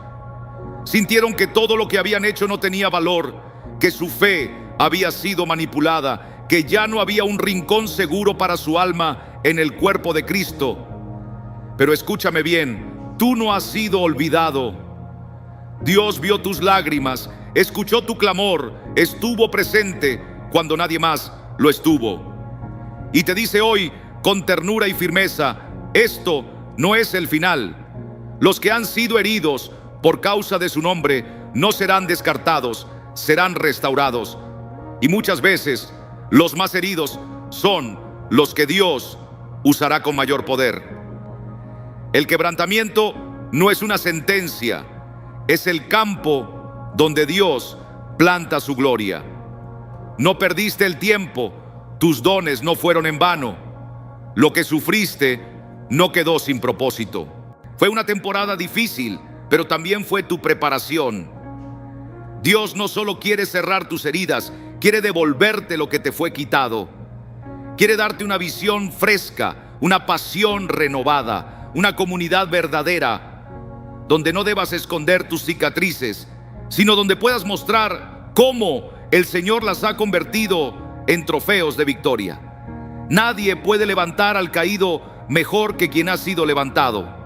Sintieron que todo lo que habían hecho no tenía valor, que su fe había sido manipulada, que ya no había un rincón seguro para su alma en el cuerpo de Cristo. Pero escúchame bien, tú no has sido olvidado. Dios vio tus lágrimas, escuchó tu clamor, estuvo presente cuando nadie más lo estuvo. Y te dice hoy con ternura y firmeza: esto no es el final. Los que han sido heridos por causa de su nombre no serán descartados, serán restaurados. Y muchas veces los más heridos son los que Dios usará con mayor poder. El quebrantamiento no es una sentencia, es el campo donde Dios planta su gloria. No perdiste el tiempo, tus dones no fueron en vano. Lo que sufriste no quedó sin propósito. Fue una temporada difícil, pero también fue tu preparación. Dios no solo quiere cerrar tus heridas, quiere devolverte lo que te fue quitado. Quiere darte una visión fresca, una pasión renovada, una comunidad verdadera, donde no debas esconder tus cicatrices, sino donde puedas mostrar cómo el Señor las ha convertido en trofeos de victoria. Nadie puede levantar al caído mejor que quien ha sido levantado.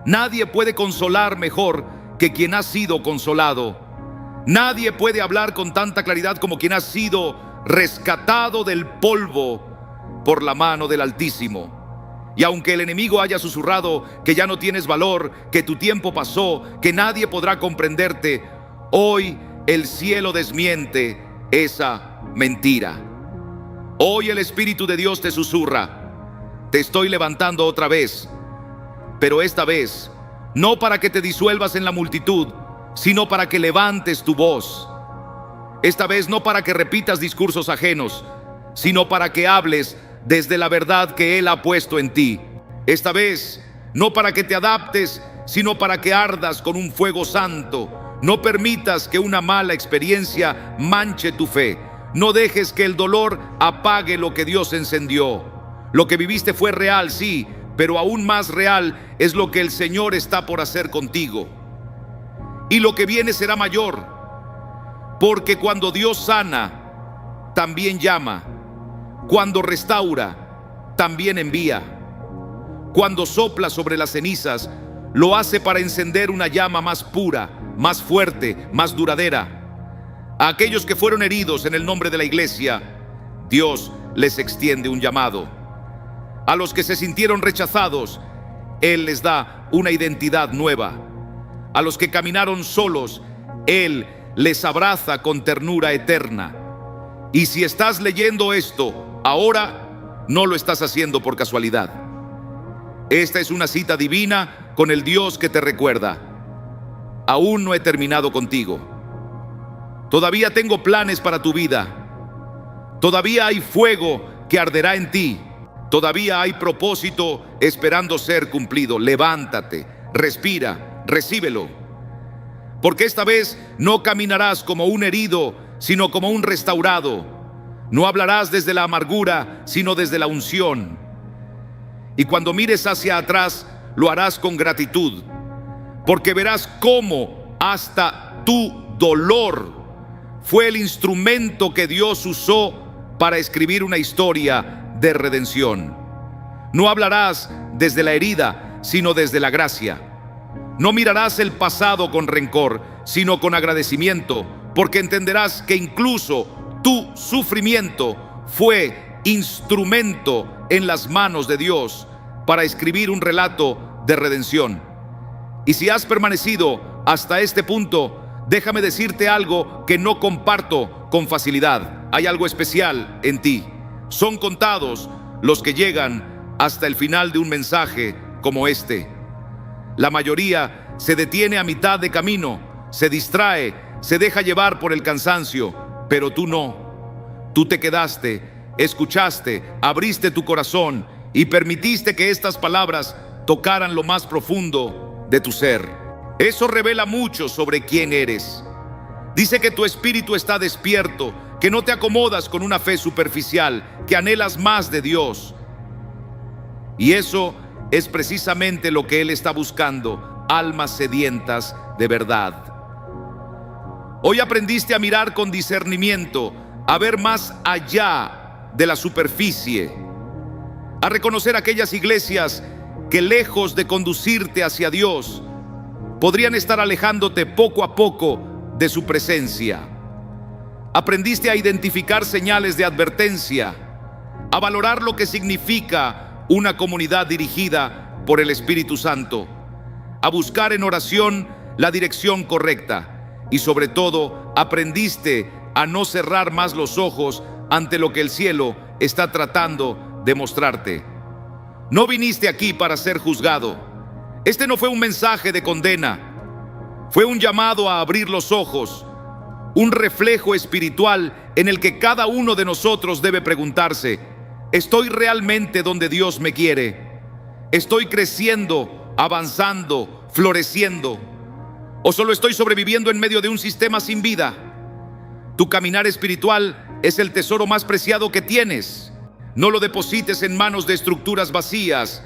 Nadie puede consolar mejor que quien ha sido consolado. Nadie puede hablar con tanta claridad como quien ha sido rescatado del polvo por la mano del Altísimo. Y aunque el enemigo haya susurrado que ya no tienes valor, que tu tiempo pasó, que nadie podrá comprenderte, hoy el cielo desmiente esa mentira. Hoy el Espíritu de Dios te susurra: te estoy levantando otra vez, pero esta vez no para que te disuelvas en la multitud, sino para que levantes tu voz. Esta vez no para que repitas discursos ajenos, sino para que hables desde la verdad que Él ha puesto en ti. Esta vez no para que te adaptes, sino para que ardas con un fuego santo. No permitas que una mala experiencia manche tu fe. No dejes que el dolor apague lo que Dios encendió. Lo que viviste fue real, sí, pero aún más real es lo que el Señor está por hacer contigo. Y lo que viene será mayor, porque cuando Dios sana, también llama. Cuando restaura, también envía. Cuando sopla sobre las cenizas, lo hace para encender una llama más pura, más fuerte, más duradera. A aquellos que fueron heridos en el nombre de la iglesia, Dios les extiende un llamado. A los que se sintieron rechazados, Él les da una identidad nueva. A los que caminaron solos, Él les abraza con ternura eterna. Y si estás leyendo esto ahora, no lo estás haciendo por casualidad. Esta es una cita divina con el Dios que te recuerda: aún no he terminado contigo. Todavía tengo planes para tu vida. Todavía hay fuego que arderá en ti. Todavía hay propósito esperando ser cumplido. Levántate, respira, recíbelo. Porque esta vez no caminarás como un herido, sino como un restaurado. No hablarás desde la amargura, sino desde la unción. Y cuando mires hacia atrás, lo harás con gratitud, porque verás cómo hasta tu dolor fue el instrumento que Dios usó para escribir una historia de redención. No hablarás desde la herida, sino desde la gracia. No mirarás el pasado con rencor, sino con agradecimiento, porque entenderás que incluso tu sufrimiento fue instrumento en las manos de Dios para escribir un relato de redención. Y si has permanecido hasta este punto, déjame decirte algo que no comparto con facilidad. Hay algo especial en ti. Son contados los que llegan hasta el final de un mensaje como este. La mayoría se detiene a mitad de camino, se distrae, se deja llevar por el cansancio, pero tú no. Tú te quedaste, escuchaste, abriste tu corazón y permitiste que estas palabras tocaran lo más profundo de tu ser. Eso revela mucho sobre quién eres. Dice que tu espíritu está despierto, que no te acomodas con una fe superficial, que anhelas más de Dios. Y eso es precisamente lo que Él está buscando: almas sedientas de verdad. Hoy aprendiste a mirar con discernimiento, a ver más allá de la superficie, a reconocer aquellas iglesias que, lejos de conducirte hacia Dios, podrían estar alejándote poco a poco de su presencia. Aprendiste a identificar señales de advertencia, a valorar lo que significa una comunidad dirigida por el Espíritu Santo, a buscar en oración la dirección correcta y sobre todo aprendiste a no cerrar más los ojos ante lo que el cielo está tratando de mostrarte. No viniste aquí para ser juzgado. Este no fue un mensaje de condena. Fue un llamado a abrir los ojos, un reflejo espiritual en el que cada uno de nosotros debe preguntarse: ¿estoy realmente donde Dios me quiere? ¿Estoy creciendo, avanzando, floreciendo? ¿O solo estoy sobreviviendo en medio de un sistema sin vida? Tu caminar espiritual es el tesoro más preciado que tienes. No lo deposites en manos de estructuras vacías,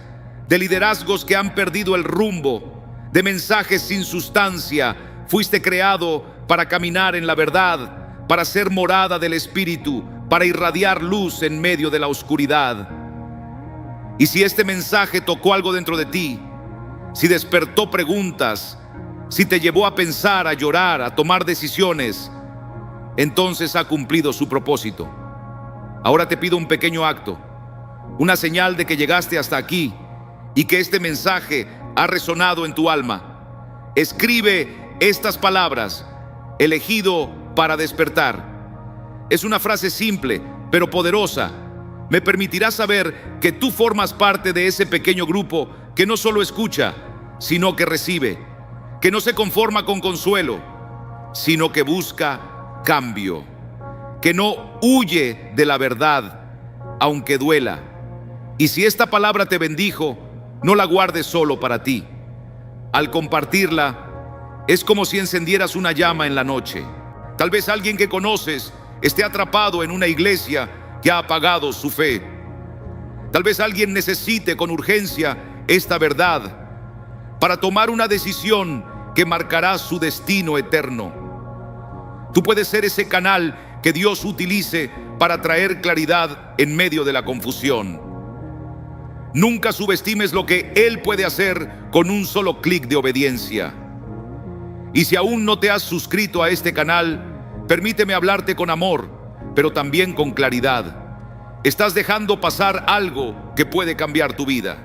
de liderazgos que han perdido el rumbo, de mensajes sin sustancia. Fuiste creado para caminar en la verdad, para ser morada del Espíritu, para irradiar luz en medio de la oscuridad. Y si este mensaje tocó algo dentro de ti, si despertó preguntas, si te llevó a pensar, a llorar, a tomar decisiones, entonces ha cumplido su propósito. Ahora te pido un pequeño acto, una señal de que llegaste hasta aquí y que este mensaje ha resonado en tu alma. Escribe estas palabras: elegido para despertar. Es una frase simple, pero poderosa. Me permitirá saber que tú formas parte de ese pequeño grupo que no solo escucha, sino que recibe, que no se conforma con consuelo, sino que busca cambio, que no huye de la verdad, aunque duela. Y si esta palabra te bendijo, no la guardes solo para ti. Al compartirla, es como si encendieras una llama en la noche. Tal vez alguien que conoces esté atrapado en una iglesia que ha apagado su fe. Tal vez alguien necesite con urgencia esta verdad para tomar una decisión que marcará su destino eterno. Tú puedes ser ese canal que Dios utilice para traer claridad en medio de la confusión. Nunca subestimes lo que Él puede hacer con un solo clic de obediencia. Y si aún no te has suscrito a este canal, permíteme hablarte con amor, pero también con claridad. Estás dejando pasar algo que puede cambiar tu vida.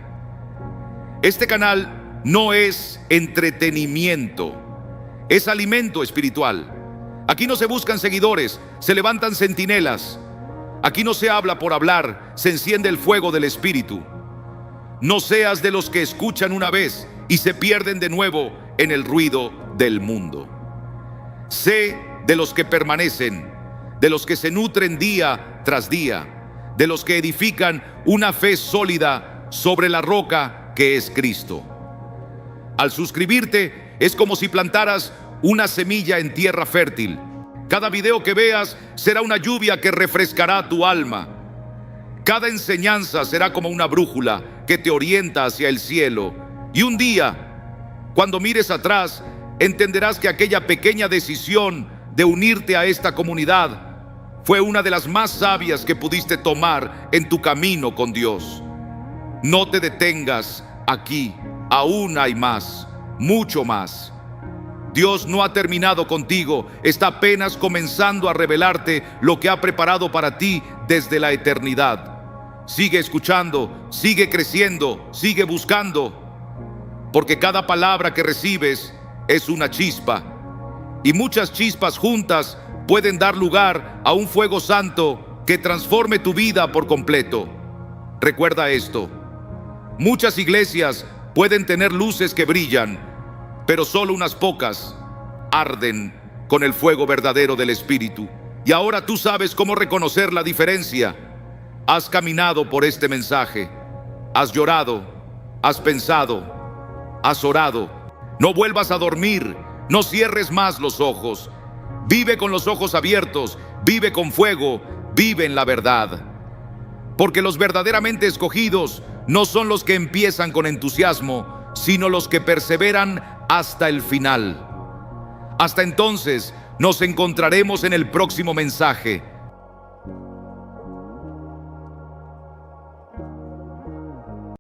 Este canal no es entretenimiento, es alimento espiritual. Aquí no se buscan seguidores, se levantan centinelas. Aquí no se habla por hablar, se enciende el fuego del Espíritu. No seas de los que escuchan una vez y se pierden de nuevo en el ruido del mundo. Sé de los que permanecen, de los que se nutren día tras día, de los que edifican una fe sólida sobre la roca que es Cristo. Al suscribirte es como si plantaras una semilla en tierra fértil. Cada video que veas será una lluvia que refrescará tu alma. Cada enseñanza será como una brújula que te orienta hacia el cielo. Y un día, cuando mires atrás, entenderás que aquella pequeña decisión de unirte a esta comunidad fue una de las más sabias que pudiste tomar en tu camino con Dios. No te detengas aquí, aún hay más, mucho más. Dios no ha terminado contigo, está apenas comenzando a revelarte lo que ha preparado para ti desde la eternidad. Sigue escuchando, sigue creciendo, sigue buscando, porque cada palabra que recibes es una chispa, y muchas chispas juntas pueden dar lugar a un fuego santo que transforme tu vida por completo. Recuerda esto: muchas iglesias pueden tener luces que brillan, pero solo unas pocas arden con el fuego verdadero del Espíritu. Y ahora tú sabes cómo reconocer la diferencia. Has caminado por este mensaje, has llorado, has pensado, has orado. No vuelvas a dormir, no cierres más los ojos. Vive con los ojos abiertos, vive con fuego, vive en la verdad. Porque los verdaderamente escogidos no son los que empiezan con entusiasmo, sino los que perseveran hasta el final. Hasta entonces, nos encontraremos en el próximo mensaje.